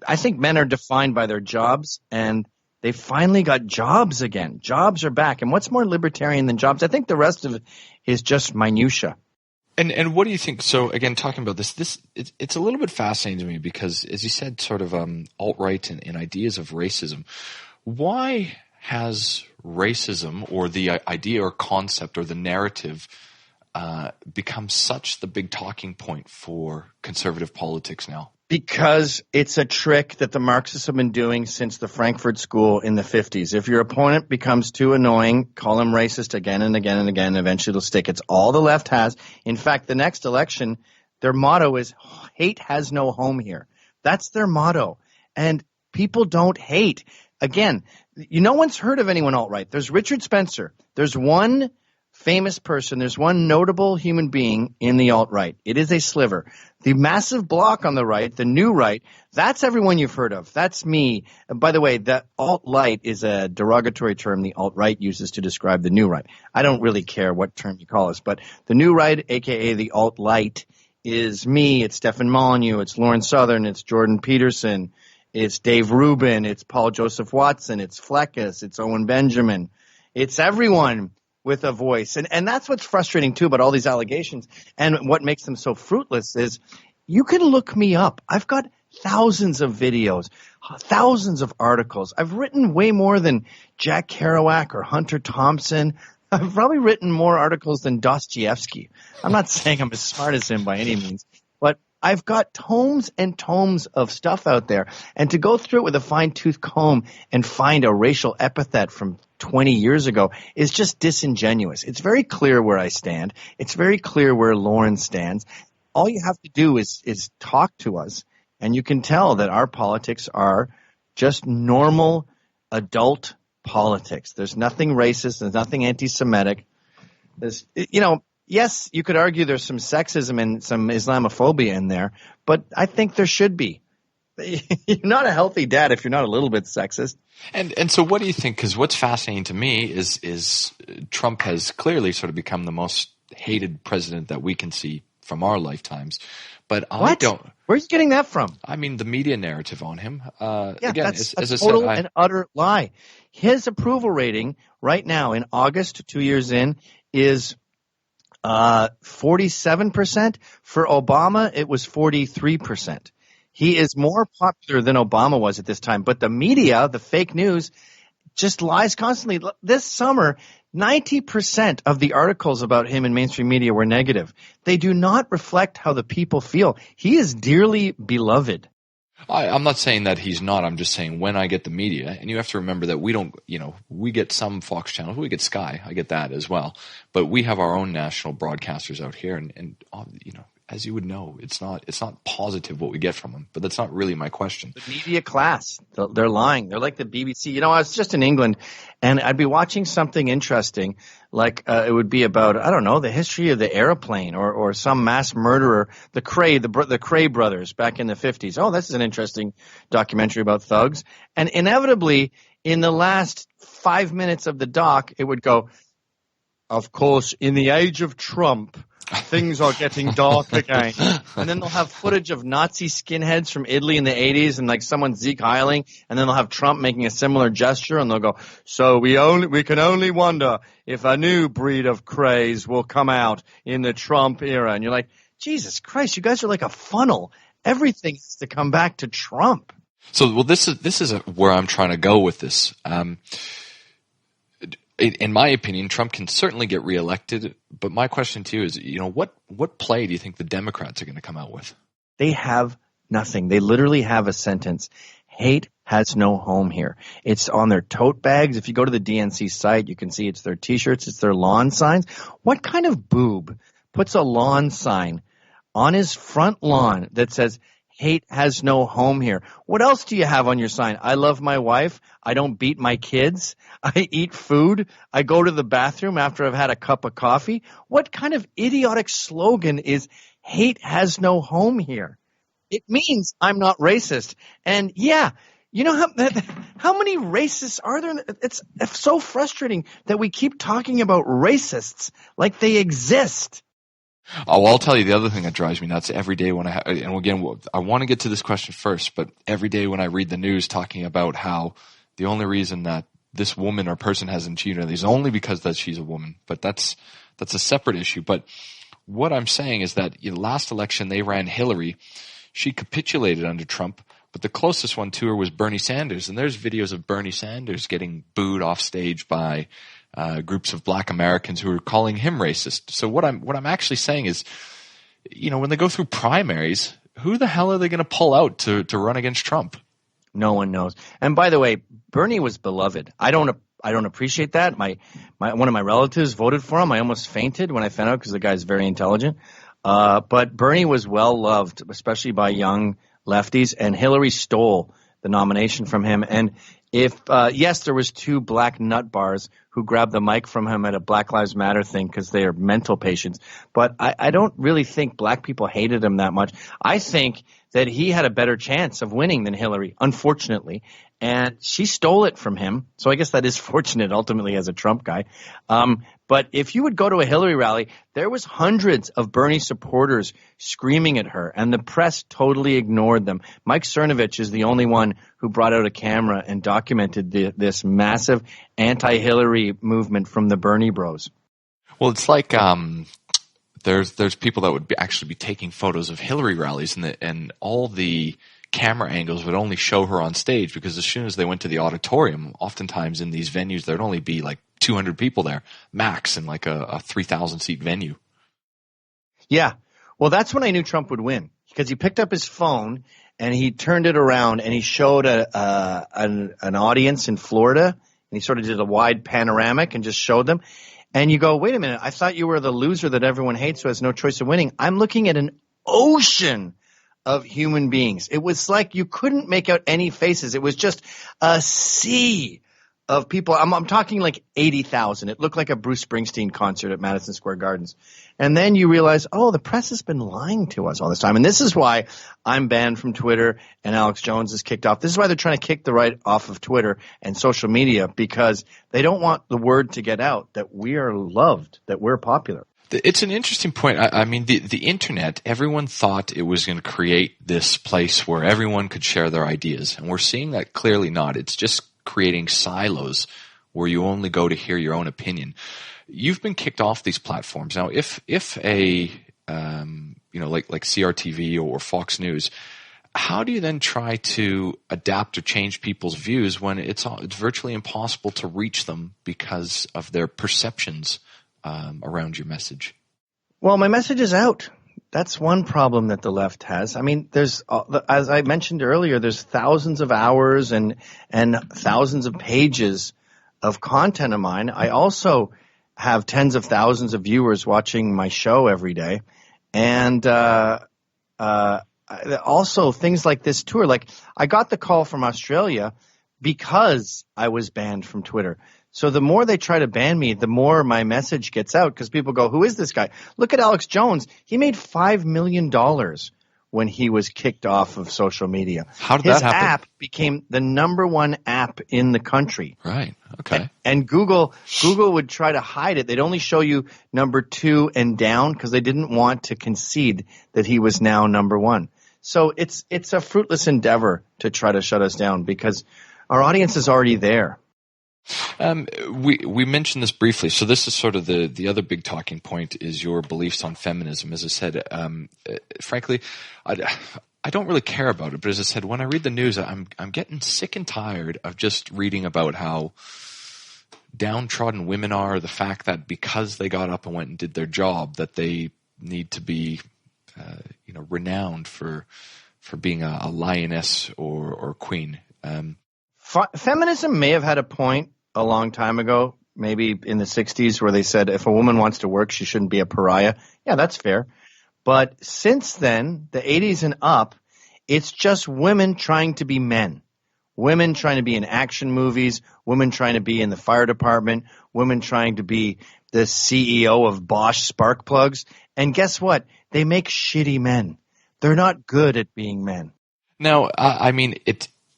I think men are defined by their jobs, and they finally got jobs again. Jobs are back, and what's more libertarian than jobs? I think the rest of it is just minutia. And what do you think? So again, talking about this it's a little bit fascinating to me because, as you said, sort of alt-right and ideas of racism. Why has racism or the idea or concept or the narrative become such the big talking point for conservative politics now? Because it's a trick that the Marxists have been doing since the Frankfurt School in the 50s. If your opponent becomes too annoying, call him racist again and again and again, and eventually it'll stick. It's all the left has. In fact, the next election, their motto is hate has no home here. That's their motto. And people don't hate. Again, no one's heard of anyone alt-right. There's Richard Spencer. There's one famous person. There's one notable human being in the alt-right. It is a sliver. The massive block on the right, the new right, that's everyone you've heard of. That's me. By the way, the alt-right is a derogatory term the alt-right uses to describe the new right. I don't really care what term you call us, but the new right, a.k.a. the alt-right, is me. It's Stefan Molyneux. It's Lauren Southern. It's Jordan Peterson. It's Dave Rubin. It's Paul Joseph Watson. It's Fleckis. It's Owen Benjamin. It's everyone with a voice. And that's what's frustrating, too, about all these allegations. And what makes them so fruitless is you can look me up. I've got thousands of videos, thousands of articles. I've written way more than Jack Kerouac or Hunter Thompson. I've probably written more articles than Dostoevsky. I'm not saying I'm as smart as him by any means, but I've got tomes and tomes of stuff out there. And to go through it with a fine-tooth comb and find a racial epithet from 20 years ago is just disingenuous. It's very clear where I stand. It's very clear where Lauren stands. All you have to do is talk to us, and you can tell that our politics are just normal adult politics. There's nothing racist. There's nothing anti-Semitic. There's, yes, you could argue there's some sexism and some Islamophobia in there, but I think there should be. You're not a healthy dad if you're not a little bit sexist. And so what do you think? Because what's fascinating to me is Trump has clearly sort of become the most hated president that we can see from our lifetimes. But I don't. Where are you getting that from? I mean, the media narrative on him. Again, that's as a I total said, and utter lie. His approval rating right now in August, 2 years in, is 47%. For Obama, it was 43%. He is more popular than Obama was at this time. But the media, the fake news, just lies constantly. This summer, 90% of the articles about him in mainstream media were negative. They do not reflect how the people feel. He is dearly beloved. I'm not saying that he's not. I'm just saying when I get the media, and you have to remember that we don't, we get some Fox channels, we get Sky, I get that as well. But we have our own national broadcasters out here, and as you would know, it's not positive what we get from them. But that's not really my question. The media class, they're lying. They're like the BBC. I was just in England, and I'd be watching something interesting, like it would be about, I don't know, the history of the airplane or some mass murderer, the Cray brothers back in the 50s. Oh, this is an interesting documentary about thugs. And inevitably, in the last 5 minutes of the doc, it would go, of course, in the age of Trump, things are getting dark again. And then they'll have footage of Nazi skinheads from Italy in the 80s and like someone Zeke Heiling, and then they'll have Trump making a similar gesture, and they'll go, so we can only wonder if a new breed of craze will come out in the Trump era. And you're like, Jesus Christ, you guys are like a funnel. Everything has to come back to Trump. So, well, this is where I'm trying to go with this. In my opinion, Trump can certainly get reelected, but my question to you is, what play do you think the Democrats are going to come out with? They have nothing. They literally have a sentence. Hate has no home here. It's on their tote bags. If you go to the DNC site, you can see it's their T-shirts, it's their lawn signs. What kind of boob puts a lawn sign on his front lawn that says, hate has no home here? What else do you have on your sign? I love my wife. I don't beat my kids. I eat food. I go to the bathroom after I've had a cup of coffee. What kind of idiotic slogan is hate has no home here? It means I'm not racist. And yeah, how many racists are there? It's so frustrating that we keep talking about racists like they exist. Oh, well, I'll tell you the other thing that drives me nuts every day when and again, I want to get to this question first, but every day when I read the news talking about how the only reason that this woman or person hasn't cheated is only because that she's a woman, but that's a separate issue. But what I'm saying is that last election they ran Hillary. She capitulated under Trump, but the closest one to her was Bernie Sanders, and there's videos of Bernie Sanders getting booed off stage by groups of black Americans who are calling him racist. So what I'm actually saying is, when they go through primaries, who the hell are they going to pull out to run against Trump? No one knows. And by the way, Bernie was beloved. I don't appreciate that. One of my relatives voted for him. I almost fainted when I found out because the guy's very intelligent. But Bernie was well loved, especially by young lefties, and Hillary stole the nomination from him. And if yes, there was 2 black nut bars who grabbed the mic from him at a Black Lives Matter thing because they are mental patients. But I don't really think black people hated him that much. I think that he had a better chance of winning than Hillary, unfortunately. And she stole it from him. So I guess that is fortunate ultimately as a Trump guy. But if you would go to a Hillary rally, there was hundreds of Bernie supporters screaming at her, and the press totally ignored them. Mike Cernovich is the only one who brought out a camera and documented this massive anti-Hillary movement from the Bernie bros. Well, it's like there's people that would actually be taking photos of Hillary rallies, and all the camera angles would only show her on stage, because as soon as they went to the auditorium, oftentimes in these venues, there'd only be like 200 people there, max, in like a 3,000 seat venue. Yeah. Well, that's when I knew Trump would win, because he picked up his phone and he turned it around and he showed an audience in Florida, and he sort of did a wide panoramic and just showed them. And you go, wait a minute, I thought you were the loser that everyone hates who has no choice of winning. I'm looking at an ocean of human beings. It was like you couldn't make out any faces. It was just a sea of people. I'm talking like 80,000. It looked like a Bruce Springsteen concert at Madison Square Gardens. And then you realize, oh, the press has been lying to us all this time. And this is why I'm banned from Twitter and Alex Jones is kicked off. This is why they're trying to kick the right off of Twitter and social media, because they don't want the word to get out that we are loved, that we're popular. It's an interesting point. I mean, the internet, everyone thought it was going to create this place where everyone could share their ideas. And we're seeing that clearly not. It's just creating silos where you only go to hear your own opinion. You've been kicked off these platforms. Now, if a, like CRTV or Fox News, how do you then try to adapt or change people's views when it's virtually impossible to reach them because of their perceptions around your message? Well, my message is out. That's one problem that the left has. I mean, there's, as I mentioned earlier, there's thousands of hours and thousands of pages of content of mine. I also have tens of thousands of viewers watching my show every day. And also things like this tour. Like, I got the call from Australia because I was banned from Twitter. So the more they try to ban me, the more my message gets out, because people go, who is this guy? Look at Alex Jones. He made $5 million when he was kicked off of social media. How did that happen? His app became the #1 app in the country. Right. Okay. And Google would try to hide it. They'd only show you #2 and down because they didn't want to concede that he was now #1. So it's a fruitless endeavor to try to shut us down because our audience is already there. We mentioned this briefly. So this is sort of the other big talking point is your beliefs on feminism. As I said, frankly, I don't really care about it. But as I said, when I read the news, I'm getting sick and tired of just reading about how downtrodden women are. The fact that because they got up and went and did their job, that they need to be, renowned for being a lioness or queen. Feminism may have had a point a long time ago, maybe in the 60s, where they said if a woman wants to work, she shouldn't be a pariah. Yeah, that's fair. But since then, the 80s and up, it's just women trying to be men. Women trying to be in action movies, women trying to be in the fire department, women trying to be the CEO of Bosch spark plugs. And guess what? They make shitty men. They're not good at being men. Now, I mean,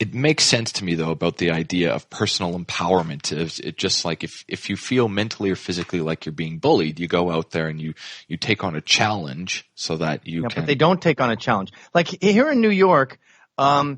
it makes sense to me, though, about the idea of personal empowerment. It just like if you feel mentally or physically like you're being bullied, you go out there and you take on a challenge so that you can. But they don't take on a challenge. Like here in New York, gays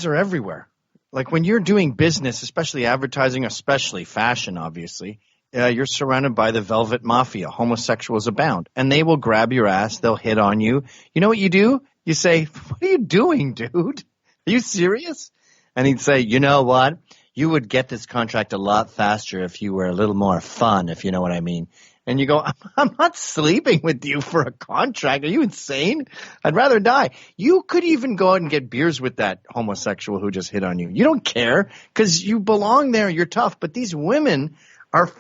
are everywhere. Like when you're doing business, especially advertising, especially fashion, obviously, you're surrounded by the velvet mafia. Homosexuals abound. And they will grab your ass. They'll hit on you. You know what you do? you say, "What are you doing, dude? Are you serious?" And he'd say, "You know what? You would get this contract a lot faster if you were a little more fun, if you know what I mean." And you go, "I'm not sleeping with you for a contract. Are you insane? I'd rather die." You could even go out and get beers with that homosexual who just hit on you. You don't care because you belong there. You're tough. But these women are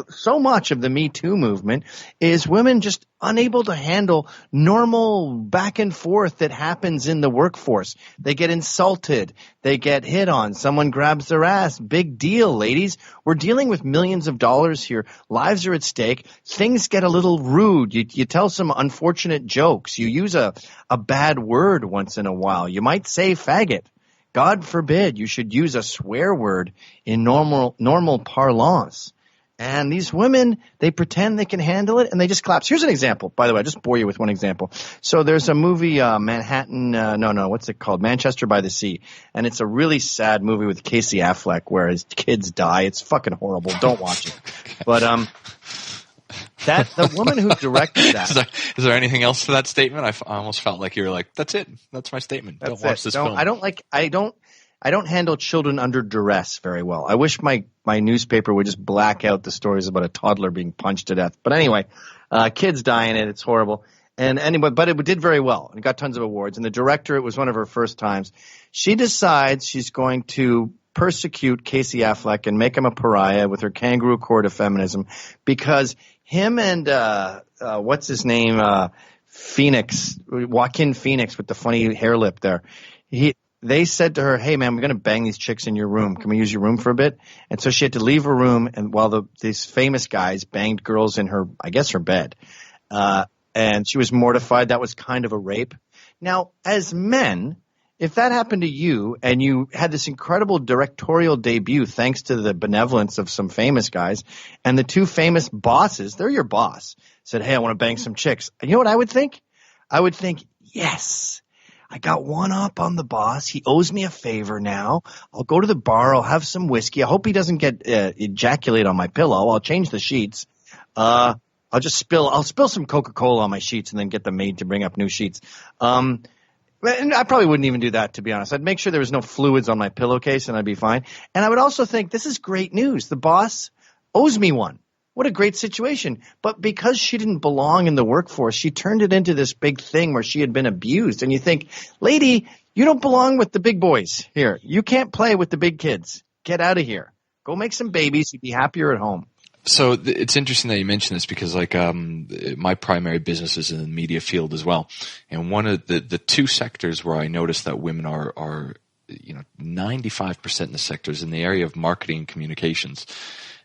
so much of the Me Too movement is women just unable to handle normal back and forth that happens in the workforce. They get insulted. They get hit on. Someone grabs their ass. Big deal, ladies. We're dealing with millions of dollars here. Lives are at stake. Things get a little rude. You tell some unfortunate jokes. You use a bad word once in a while. You might say faggot. God forbid you should use a swear word in normal parlance. And these women, they pretend they can handle it, and they just collapse. Here's an example. By the way, I'll just bore you with one example. So there's a movie, what's it called? Manchester by the Sea. And it's a really sad movie with Casey Affleck where his kids die. It's fucking horrible. Don't watch it. But the woman who directed that. Is there anything else to that statement? I almost felt like you were like, "That's it. That's my statement. Don't watch this film." I don't handle children under duress very well. I wish my newspaper would just black out the stories about a toddler being punched to death. But anyway, kids die in it. It's horrible. And anyway, but it did very well and got tons of awards. And the director, it was one of her first times. She decides she's going to persecute Casey Affleck and make him a pariah with her kangaroo court of feminism because him and what's his name, Joaquin Phoenix with the funny hair lip there. They said to her, "Hey man, we're going to bang these chicks in your room. Can we use your room for a bit?" And so she had to leave her room, and while these famous guys banged girls in her bed, and she was mortified. That was kind of a rape. Now, as men, if that happened to you and you had this incredible directorial debut thanks to the benevolence of some famous guys, and the two famous bosses, they're your boss, said, "Hey, I want to bang some chicks." And you know what I would think? I would think, yes, I got one up on the boss. He owes me a favor now. I'll go to the bar. I'll have some whiskey. I hope he doesn't get ejaculate on my pillow. I'll change the sheets. I'll spill some Coca-Cola on my sheets and then get the maid to bring up new sheets. And I probably wouldn't even do that, to be honest. I'd make sure there was no fluids on my pillowcase and I'd be fine. And I would also think, this is great news. The boss owes me one. What a great situation. But because she didn't belong in the workforce, she turned it into this big thing where she had been abused. And you think, lady, you don't belong with the big boys here. You can't play with the big kids. Get out of here. Go make some babies. You'd be happier at home. So it's interesting that you mention this because my primary business is in the media field as well. And one of the two sectors where I notice that women are 95% in the sectors in the area of marketing and communications.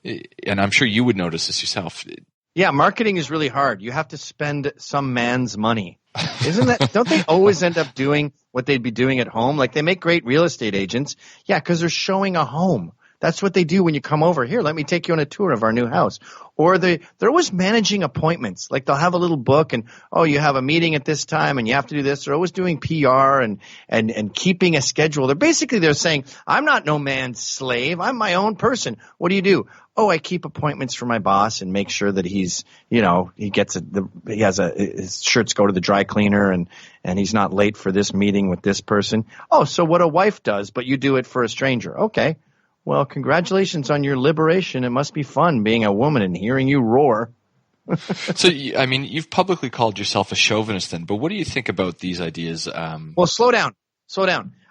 And I'm sure you would notice this yourself. Yeah, marketing is really hard. You have to spend some man's money. Isn't that? Don't they always end up doing what they'd be doing at home? Like they make great real estate agents. Yeah, because they're showing a home. That's what they do when you come over. Here, let me take you on a tour of our new house. Or they're always managing appointments. Like they'll have a little book and, oh, you have a meeting at this time and you have to do this. They're always doing PR and keeping a schedule. They're saying, I'm not no man's slave. I'm my own person. What do you do? Oh, I keep appointments for my boss and make sure that he's, his shirts go to the dry cleaner and he's not late for this meeting with this person. Oh, so what a wife does, but you do it for a stranger. Okay. Well, congratulations on your liberation. It must be fun being a woman and hearing you roar. So, I mean, you've publicly called yourself a chauvinist then, but what do you think about these ideas? Well, slow down.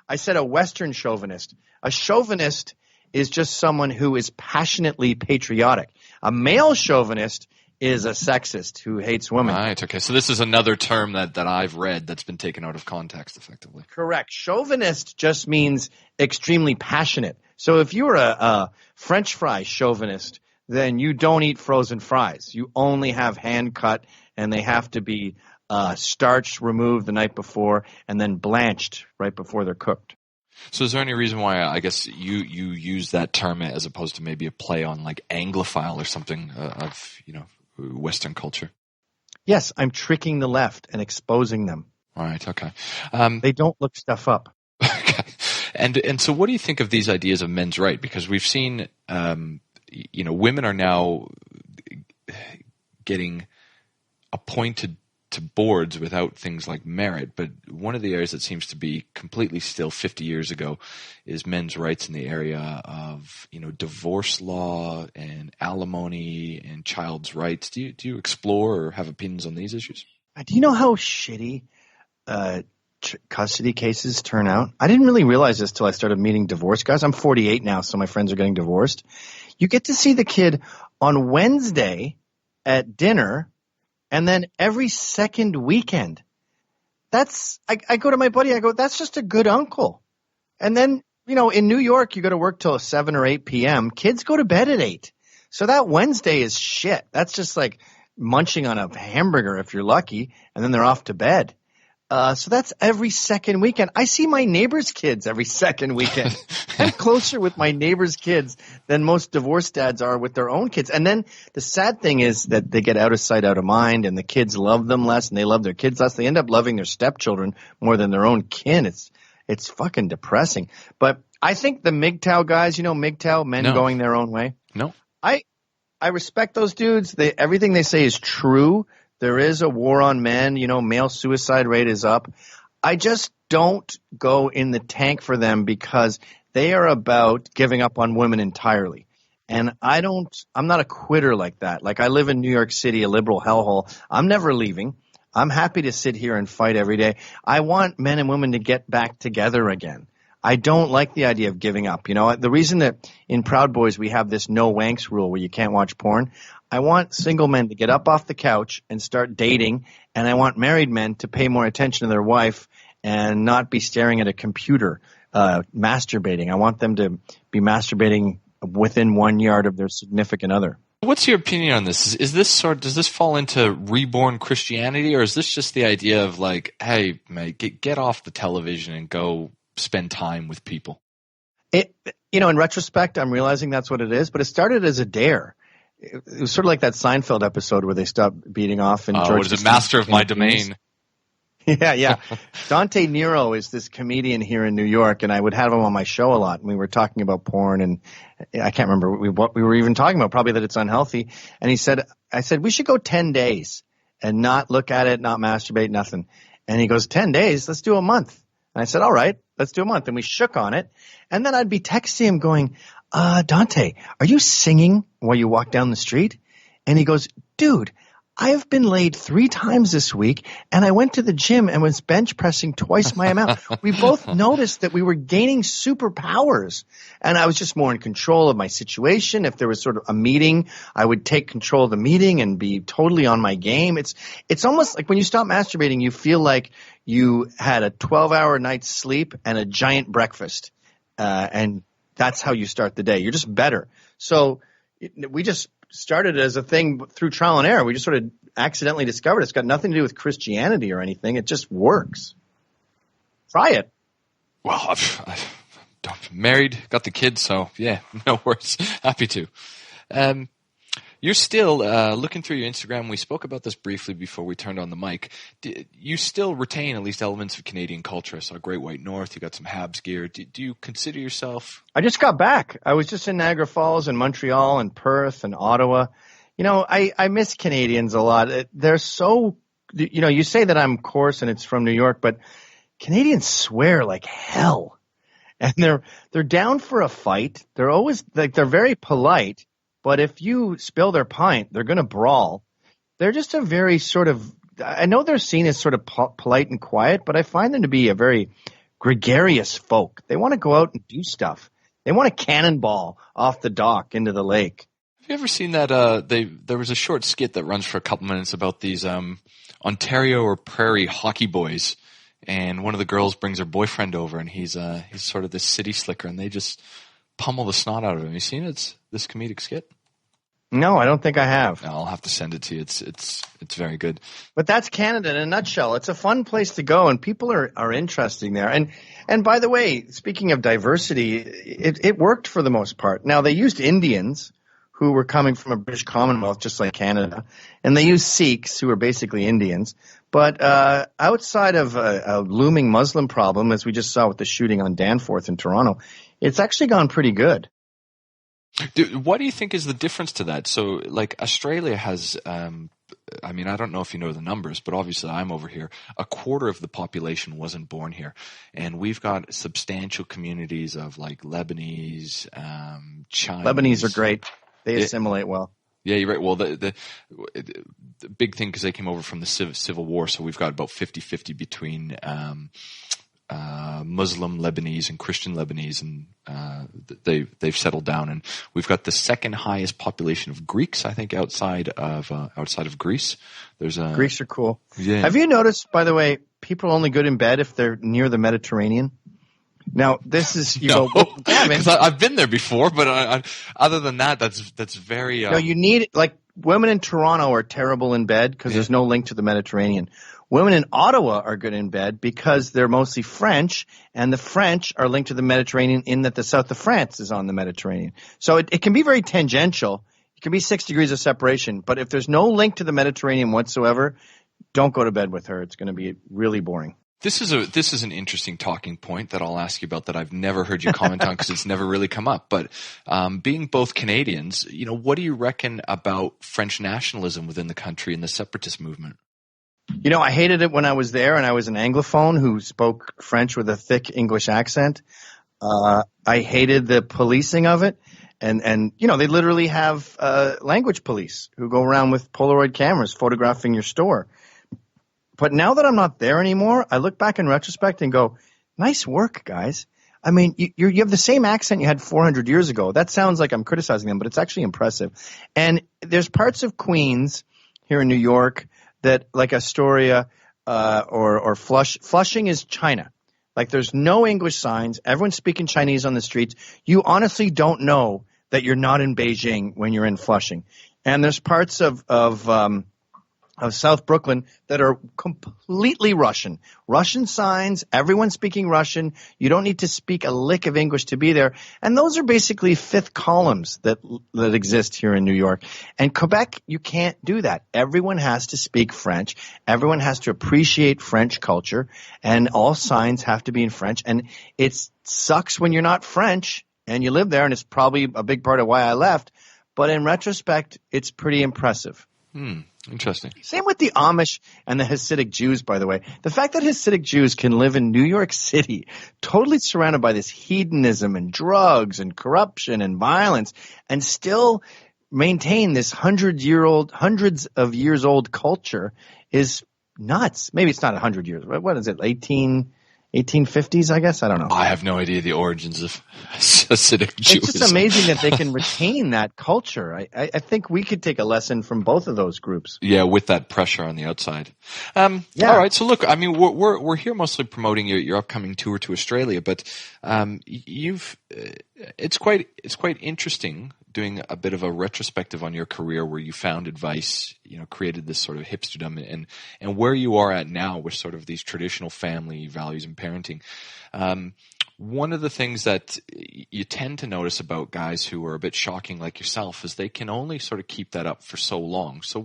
I said a Western chauvinist. A chauvinist is just someone who is passionately patriotic. A male chauvinist is a sexist who hates women. Right, okay. So this is another term that I've read that's been taken out of context effectively. Correct. Chauvinist just means extremely passionate. So if you're a French fry chauvinist, then you don't eat frozen fries. You only have hand cut, and they have to be starched, removed the night before, and then blanched right before they're cooked. So is there any reason why I guess you use that term as opposed to maybe a play on like Anglophile or something of Western culture? Yes, I'm tricking the left and exposing them. All right, okay. They don't look stuff up. Okay. And so what do you think of these ideas of men's right? Because we've seen, women are now getting appointed to boards without things like merit, but one of the areas that seems to be completely still 50 years ago is men's rights in the area of, divorce law and alimony and child's rights. Do you explore or have opinions on these issues? Do you know how shitty custody cases turn out? I didn't really realize this till I started meeting divorce guys. I'm 48 now, so my friends are getting divorced. You get to see the kid on Wednesday at dinner, and then every second weekend. I go to my buddy, I go, that's just a good uncle. And then, in New York, you go to work till 7 or 8 p.m. Kids go to bed at 8. So that Wednesday is shit. That's just like munching on a hamburger if you're lucky, and then they're off to bed. So that's every second weekend. I see my neighbor's kids every second weekend. I'm closer with my neighbor's kids than most divorced dads are with their own kids. And then the sad thing is that they get out of sight, out of mind, and the kids love them less and they love their kids less. They end up loving their stepchildren more than their own kin. It's fucking depressing. But I think the MGTOW guys, MGTOW, men going their own way. No. I respect those dudes. Everything they say is true. There is a war on men. Male suicide rate is up. I just don't go in the tank for them because they are about giving up on women entirely. And I'm not a quitter like that. Like, I live in New York City, a liberal hellhole. I'm never leaving. I'm happy to sit here and fight every day. I want men and women to get back together again. I don't like the idea of giving up. The reason that in Proud Boys we have this no wanks rule where you can't watch porn, I want single men to get up off the couch and start dating, and I want married men to pay more attention to their wife and not be staring at a computer masturbating. I want them to be masturbating within 1 yard of their significant other. What's your opinion on this? Does this fall into reborn Christianity, or is this just the idea of like, hey, mate, get off the television and go spend time with people? In retrospect, I'm realizing that's what it is, but it started as a dare. It was sort of like that Seinfeld episode where they stopped beating off. And what is it? Master of my domain. Yeah. Dante Nero is this comedian here in New York, and I would have him on my show a lot. And we were talking about porn, and I can't remember what we were even talking about, probably that it's unhealthy. And I said, we should go 10 days and not look at it, not masturbate, nothing. And he goes, 10 days? Let's do a month. And I said, all right, let's do a month. And we shook on it. And then I'd be texting him going, Dante, are you singing while you walk down the street? And he goes, dude, I have been laid 3 times this week, and I went to the gym and was bench pressing twice my amount. We both noticed that we were gaining superpowers, and I was just more in control of my situation. If there was sort of a meeting, I would take control of the meeting and be totally on my game. It's almost like when you stop masturbating, you feel like you had a 12-hour night's sleep and a giant breakfast, and that's how you start the day. You're just better. So we just started as a thing through trial and error. We just sort of accidentally discovered it's got nothing to do with Christianity or anything. It just works. Try it. Well, I'm married, got the kids, so yeah, no worries. Happy to. You're still looking through your Instagram. We spoke about this briefly before we turned on the mic. You still retain at least elements of Canadian culture. I saw Great White North. You got some Habs gear. Do you consider yourself? I just got back. I was just in Niagara Falls and Montreal and Perth and Ottawa. I miss Canadians a lot. They're so, you say that I'm coarse and it's from New York, but Canadians swear like hell. And they're down for a fight. They're always like, they're very polite. But if you spill their pint, they're going to brawl. They're just a very sort of – I know they're seen as sort of polite and quiet, but I find them to be a very gregarious folk. They want to go out and do stuff. They want to cannonball off the dock into the lake. Have you ever seen that there was a short skit that runs for a couple minutes about these Ontario or Prairie hockey boys, and one of the girls brings her boyfriend over, and he's sort of this city slicker, and they just pummel the snot out of him. You seen it? This comedic skit? No, I don't think I have. No, I'll have to send it to you. It's very good. But that's Canada in a nutshell. It's a fun place to go, and people are interesting there. And by the way, speaking of diversity, it worked for the most part. Now, they used Indians who were coming from a British Commonwealth, just like Canada, and they used Sikhs, who are basically Indians. But outside of a looming Muslim problem, as we just saw with the shooting on Danforth in Toronto, it's actually gone pretty good. What do you think is the difference to that? So, like, Australia has I mean, I don't know if you know the numbers, but obviously I'm over here. A quarter of the population wasn't born here. And we've got substantial communities of like Lebanese, Chinese. Lebanese are great. They assimilate well. Yeah, you're right. Well, the big thing, because they came over from the Civil War, so we've got about 50-50 between Muslim Lebanese and Christian Lebanese, and they've settled down. And we've got the second highest population of Greeks, I think, outside of Greece. Greeks are cool. Yeah. Have you noticed, by the way, people are only good in bed if they're near the Mediterranean? Now, this is because I've been there before, but I, other than that, that's very. No, you need women in Toronto are terrible in bed because there's no link to the Mediterranean. Women in Ottawa are good in bed because they're mostly French, and the French are linked to the Mediterranean in that the south of France is on the Mediterranean. So it can be very tangential. It can be 6 degrees of separation, but if there's no link to the Mediterranean whatsoever, don't go to bed with her. It's going to be really boring. This is an interesting talking point that I'll ask you about that I've never heard you comment on because it's never really come up. But being both Canadians, what do you reckon about French nationalism within the country and the separatist movement? I hated it when I was there and I was an Anglophone who spoke French with a thick English accent. I hated the policing of it. And they literally have language police who go around with Polaroid cameras photographing your store. But now that I'm not there anymore, I look back in retrospect and go, nice work, guys. I mean, you have the same accent you had 400 years ago. That sounds like I'm criticizing them, but it's actually impressive. And there's parts of Queens here in New York that, like Astoria or Flushing is China. Like there's no English signs. Everyone's speaking Chinese on the streets. You honestly don't know that you're not in Beijing when you're in Flushing. And there's parts of South Brooklyn that are completely Russian. Russian signs, everyone speaking Russian. You don't need to speak a lick of English to be there. And those are basically fifth columns that exist here in New York. And Quebec, you can't do that. Everyone has to speak French. Everyone has to appreciate French culture. And all signs have to be in French. And it sucks when you're not French and you live there. And it's probably a big part of why I left. But in retrospect, it's pretty impressive. Interesting. Same with the Amish and the Hasidic Jews, by the way. The fact that Hasidic Jews can live in New York City, totally surrounded by this hedonism and drugs and corruption and violence, and still maintain this hundreds of years old culture is nuts. Maybe it's not 100 years. What is it, 1850s, I guess? I don't know. I have no idea the origins of Hasidic Jews. It's just amazing that they can retain that culture. I think we could take a lesson from both of those groups. Yeah, with that pressure on the outside. Yeah. All right. So look, I mean, we're here mostly promoting your upcoming tour to Australia, but it's quite interesting doing a bit of a retrospective on your career where you found advice, created this sort of hipsterdom and where you are at now with sort of these traditional family values and parenting. One of the things that you tend to notice about guys who are a bit shocking like yourself is they can only sort of keep that up for so long. So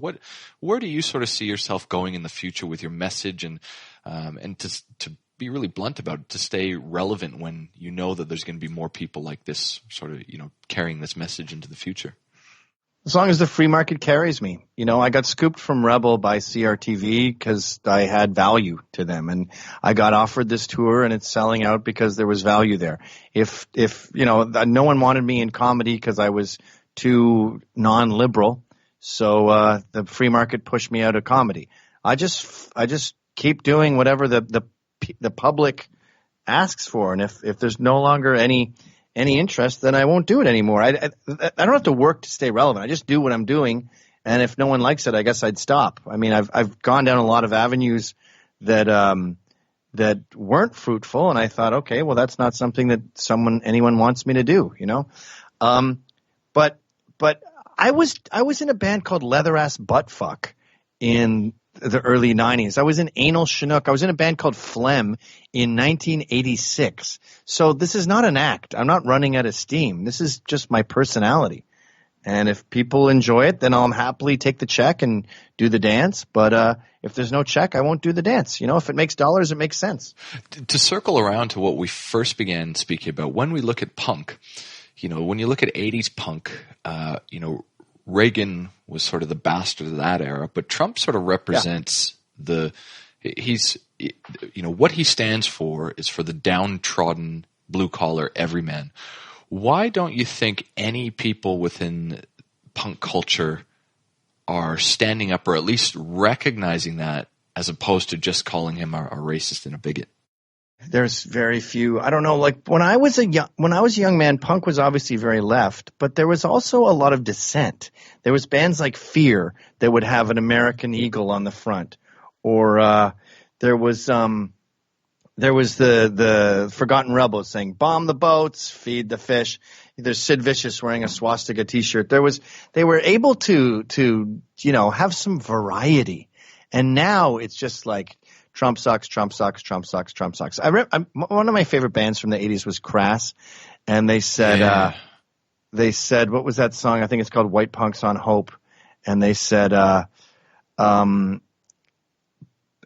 where do you sort of see yourself going in the future with your message and to be really blunt about it, to stay relevant when you know that there's going to be more people like this sort of, carrying this message into the future? As long as the free market carries me. I got scooped from Rebel by CRTV because I had value to them, and I got offered this tour and it's selling out because there was value there. If no one wanted me in comedy because I was too non-liberal, so the free market pushed me out of comedy. I just keep doing whatever the public asks for, and if there's no longer any interest, then I won't do it anymore. I don't have to work to stay relevant. I just do what I'm doing, and if no one likes it, I guess I'd stop. I mean, I've gone down a lot of avenues that weren't fruitful, and I thought, okay, well, that's not something that anyone wants me to do, But I was in a band called Leather Ass Buttfuck in the early 90s. I was in Anal Chinook. I was in a band called Phlegm in 1986. So this is not an act. I'm not running out of steam. This is just my personality. And if people enjoy it, then I'll happily take the check and do the dance. But if there's no check, I won't do the dance. If it makes dollars, it makes sense. To circle around to what we first began speaking about, when we look at punk, when you look at 80s punk, Reagan was sort of the bastard of that era, but Trump sort of represents what he stands for is for the downtrodden blue collar everyman. Why don't you think any people within punk culture are standing up or at least recognizing that as opposed to just calling him a racist and a bigot? There's very few. I don't know. Like when I was a young man, punk was obviously very left, but there was also a lot of dissent. There was bands like Fear that would have an American eagle on the front, or there was the Forgotten Rebels saying "Bomb the boats, feed the fish." There's Sid Vicious wearing a swastika T-shirt. They were able to have some variety, and now it's just like Trump sucks, Trump sucks, Trump sucks, Trump sucks. One of my favorite bands from the 80s was Crass, and they said, what was that song? I think it's called White Punks on Hope. And they said,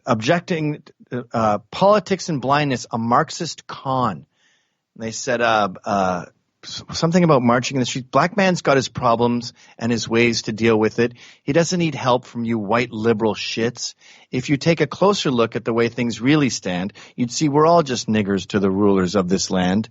objecting politics and blindness, a Marxist con. And they said, something about marching in the streets. Black man's got his problems and his ways to deal with it. He doesn't need help from you white liberal shits. If you take a closer look at the way things really stand, you'd see we're all just niggers to the rulers of this land.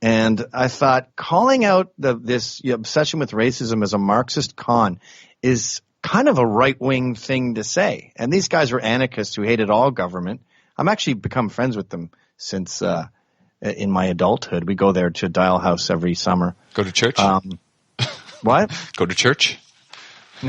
And I thought calling out this obsession with racism as a Marxist con is kind of a right-wing thing to say. And these guys were anarchists who hated all government. I'm actually become friends with them since in my adulthood. We go there to Dial House every summer. Go to church? What? Go to church?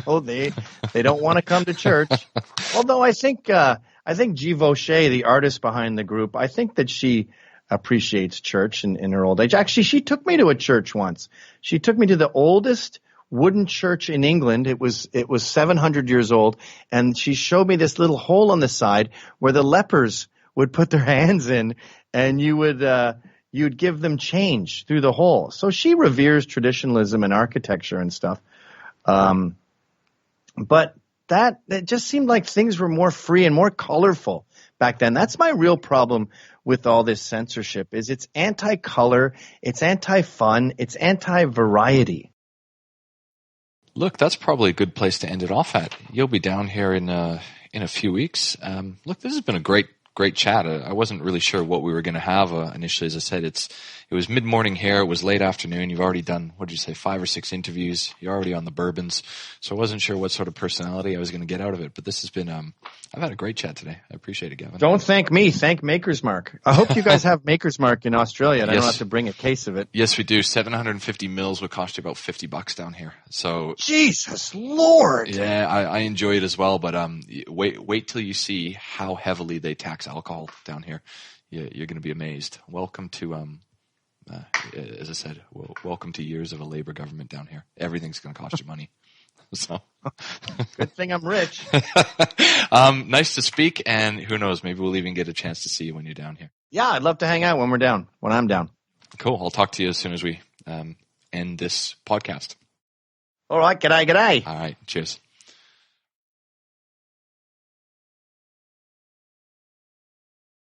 No, they don't want to come to church. Although I think G. Vaucher, the artist behind the group, I think that she appreciates church in her old age. Actually, she took me to a church once. She took me to the oldest wooden church in England. It was 700 years old, and she showed me this little hole on the side where the lepers would put their hands in, and you'd give them change through the hole. So she reveres traditionalism and architecture and stuff. But it just seemed like things were more free and more colorful back then. That's my real problem with all this censorship is it's anti-color, it's anti-fun, it's anti-variety. Look, that's probably a good place to end it off at. You'll be down here in a few weeks. Look, this has been a great chat. I wasn't really sure what we were going to have initially. As I said, it was mid-morning here. It was late afternoon. You've already done, 5 or 6 interviews. You're already on the bourbons. So I wasn't sure what sort of personality I was going to get out of it. But this has been, I've had a great chat today. I appreciate it, Gavin. Don't thank me. Thank Maker's Mark. I hope you guys have Maker's Mark in Australia and Yes. I don't have to bring a case of it. Yes, we do. 750 mils would cost you about $50 down here. So Jesus Lord. yeah, I enjoy it as well. But wait till you see how heavily they tax alcohol down here. You're going to be amazed. Welcome to, as I said, welcome to years of a Labor government down here. Everything's going to cost you money. So Good thing I'm rich. nice to speak, and who knows, maybe we'll even get a chance to see you when you're down here. Yeah, I'd love to hang out when I'm down. Cool. I'll talk to you as soon as we end this podcast. All right, g'day. All right. Cheers.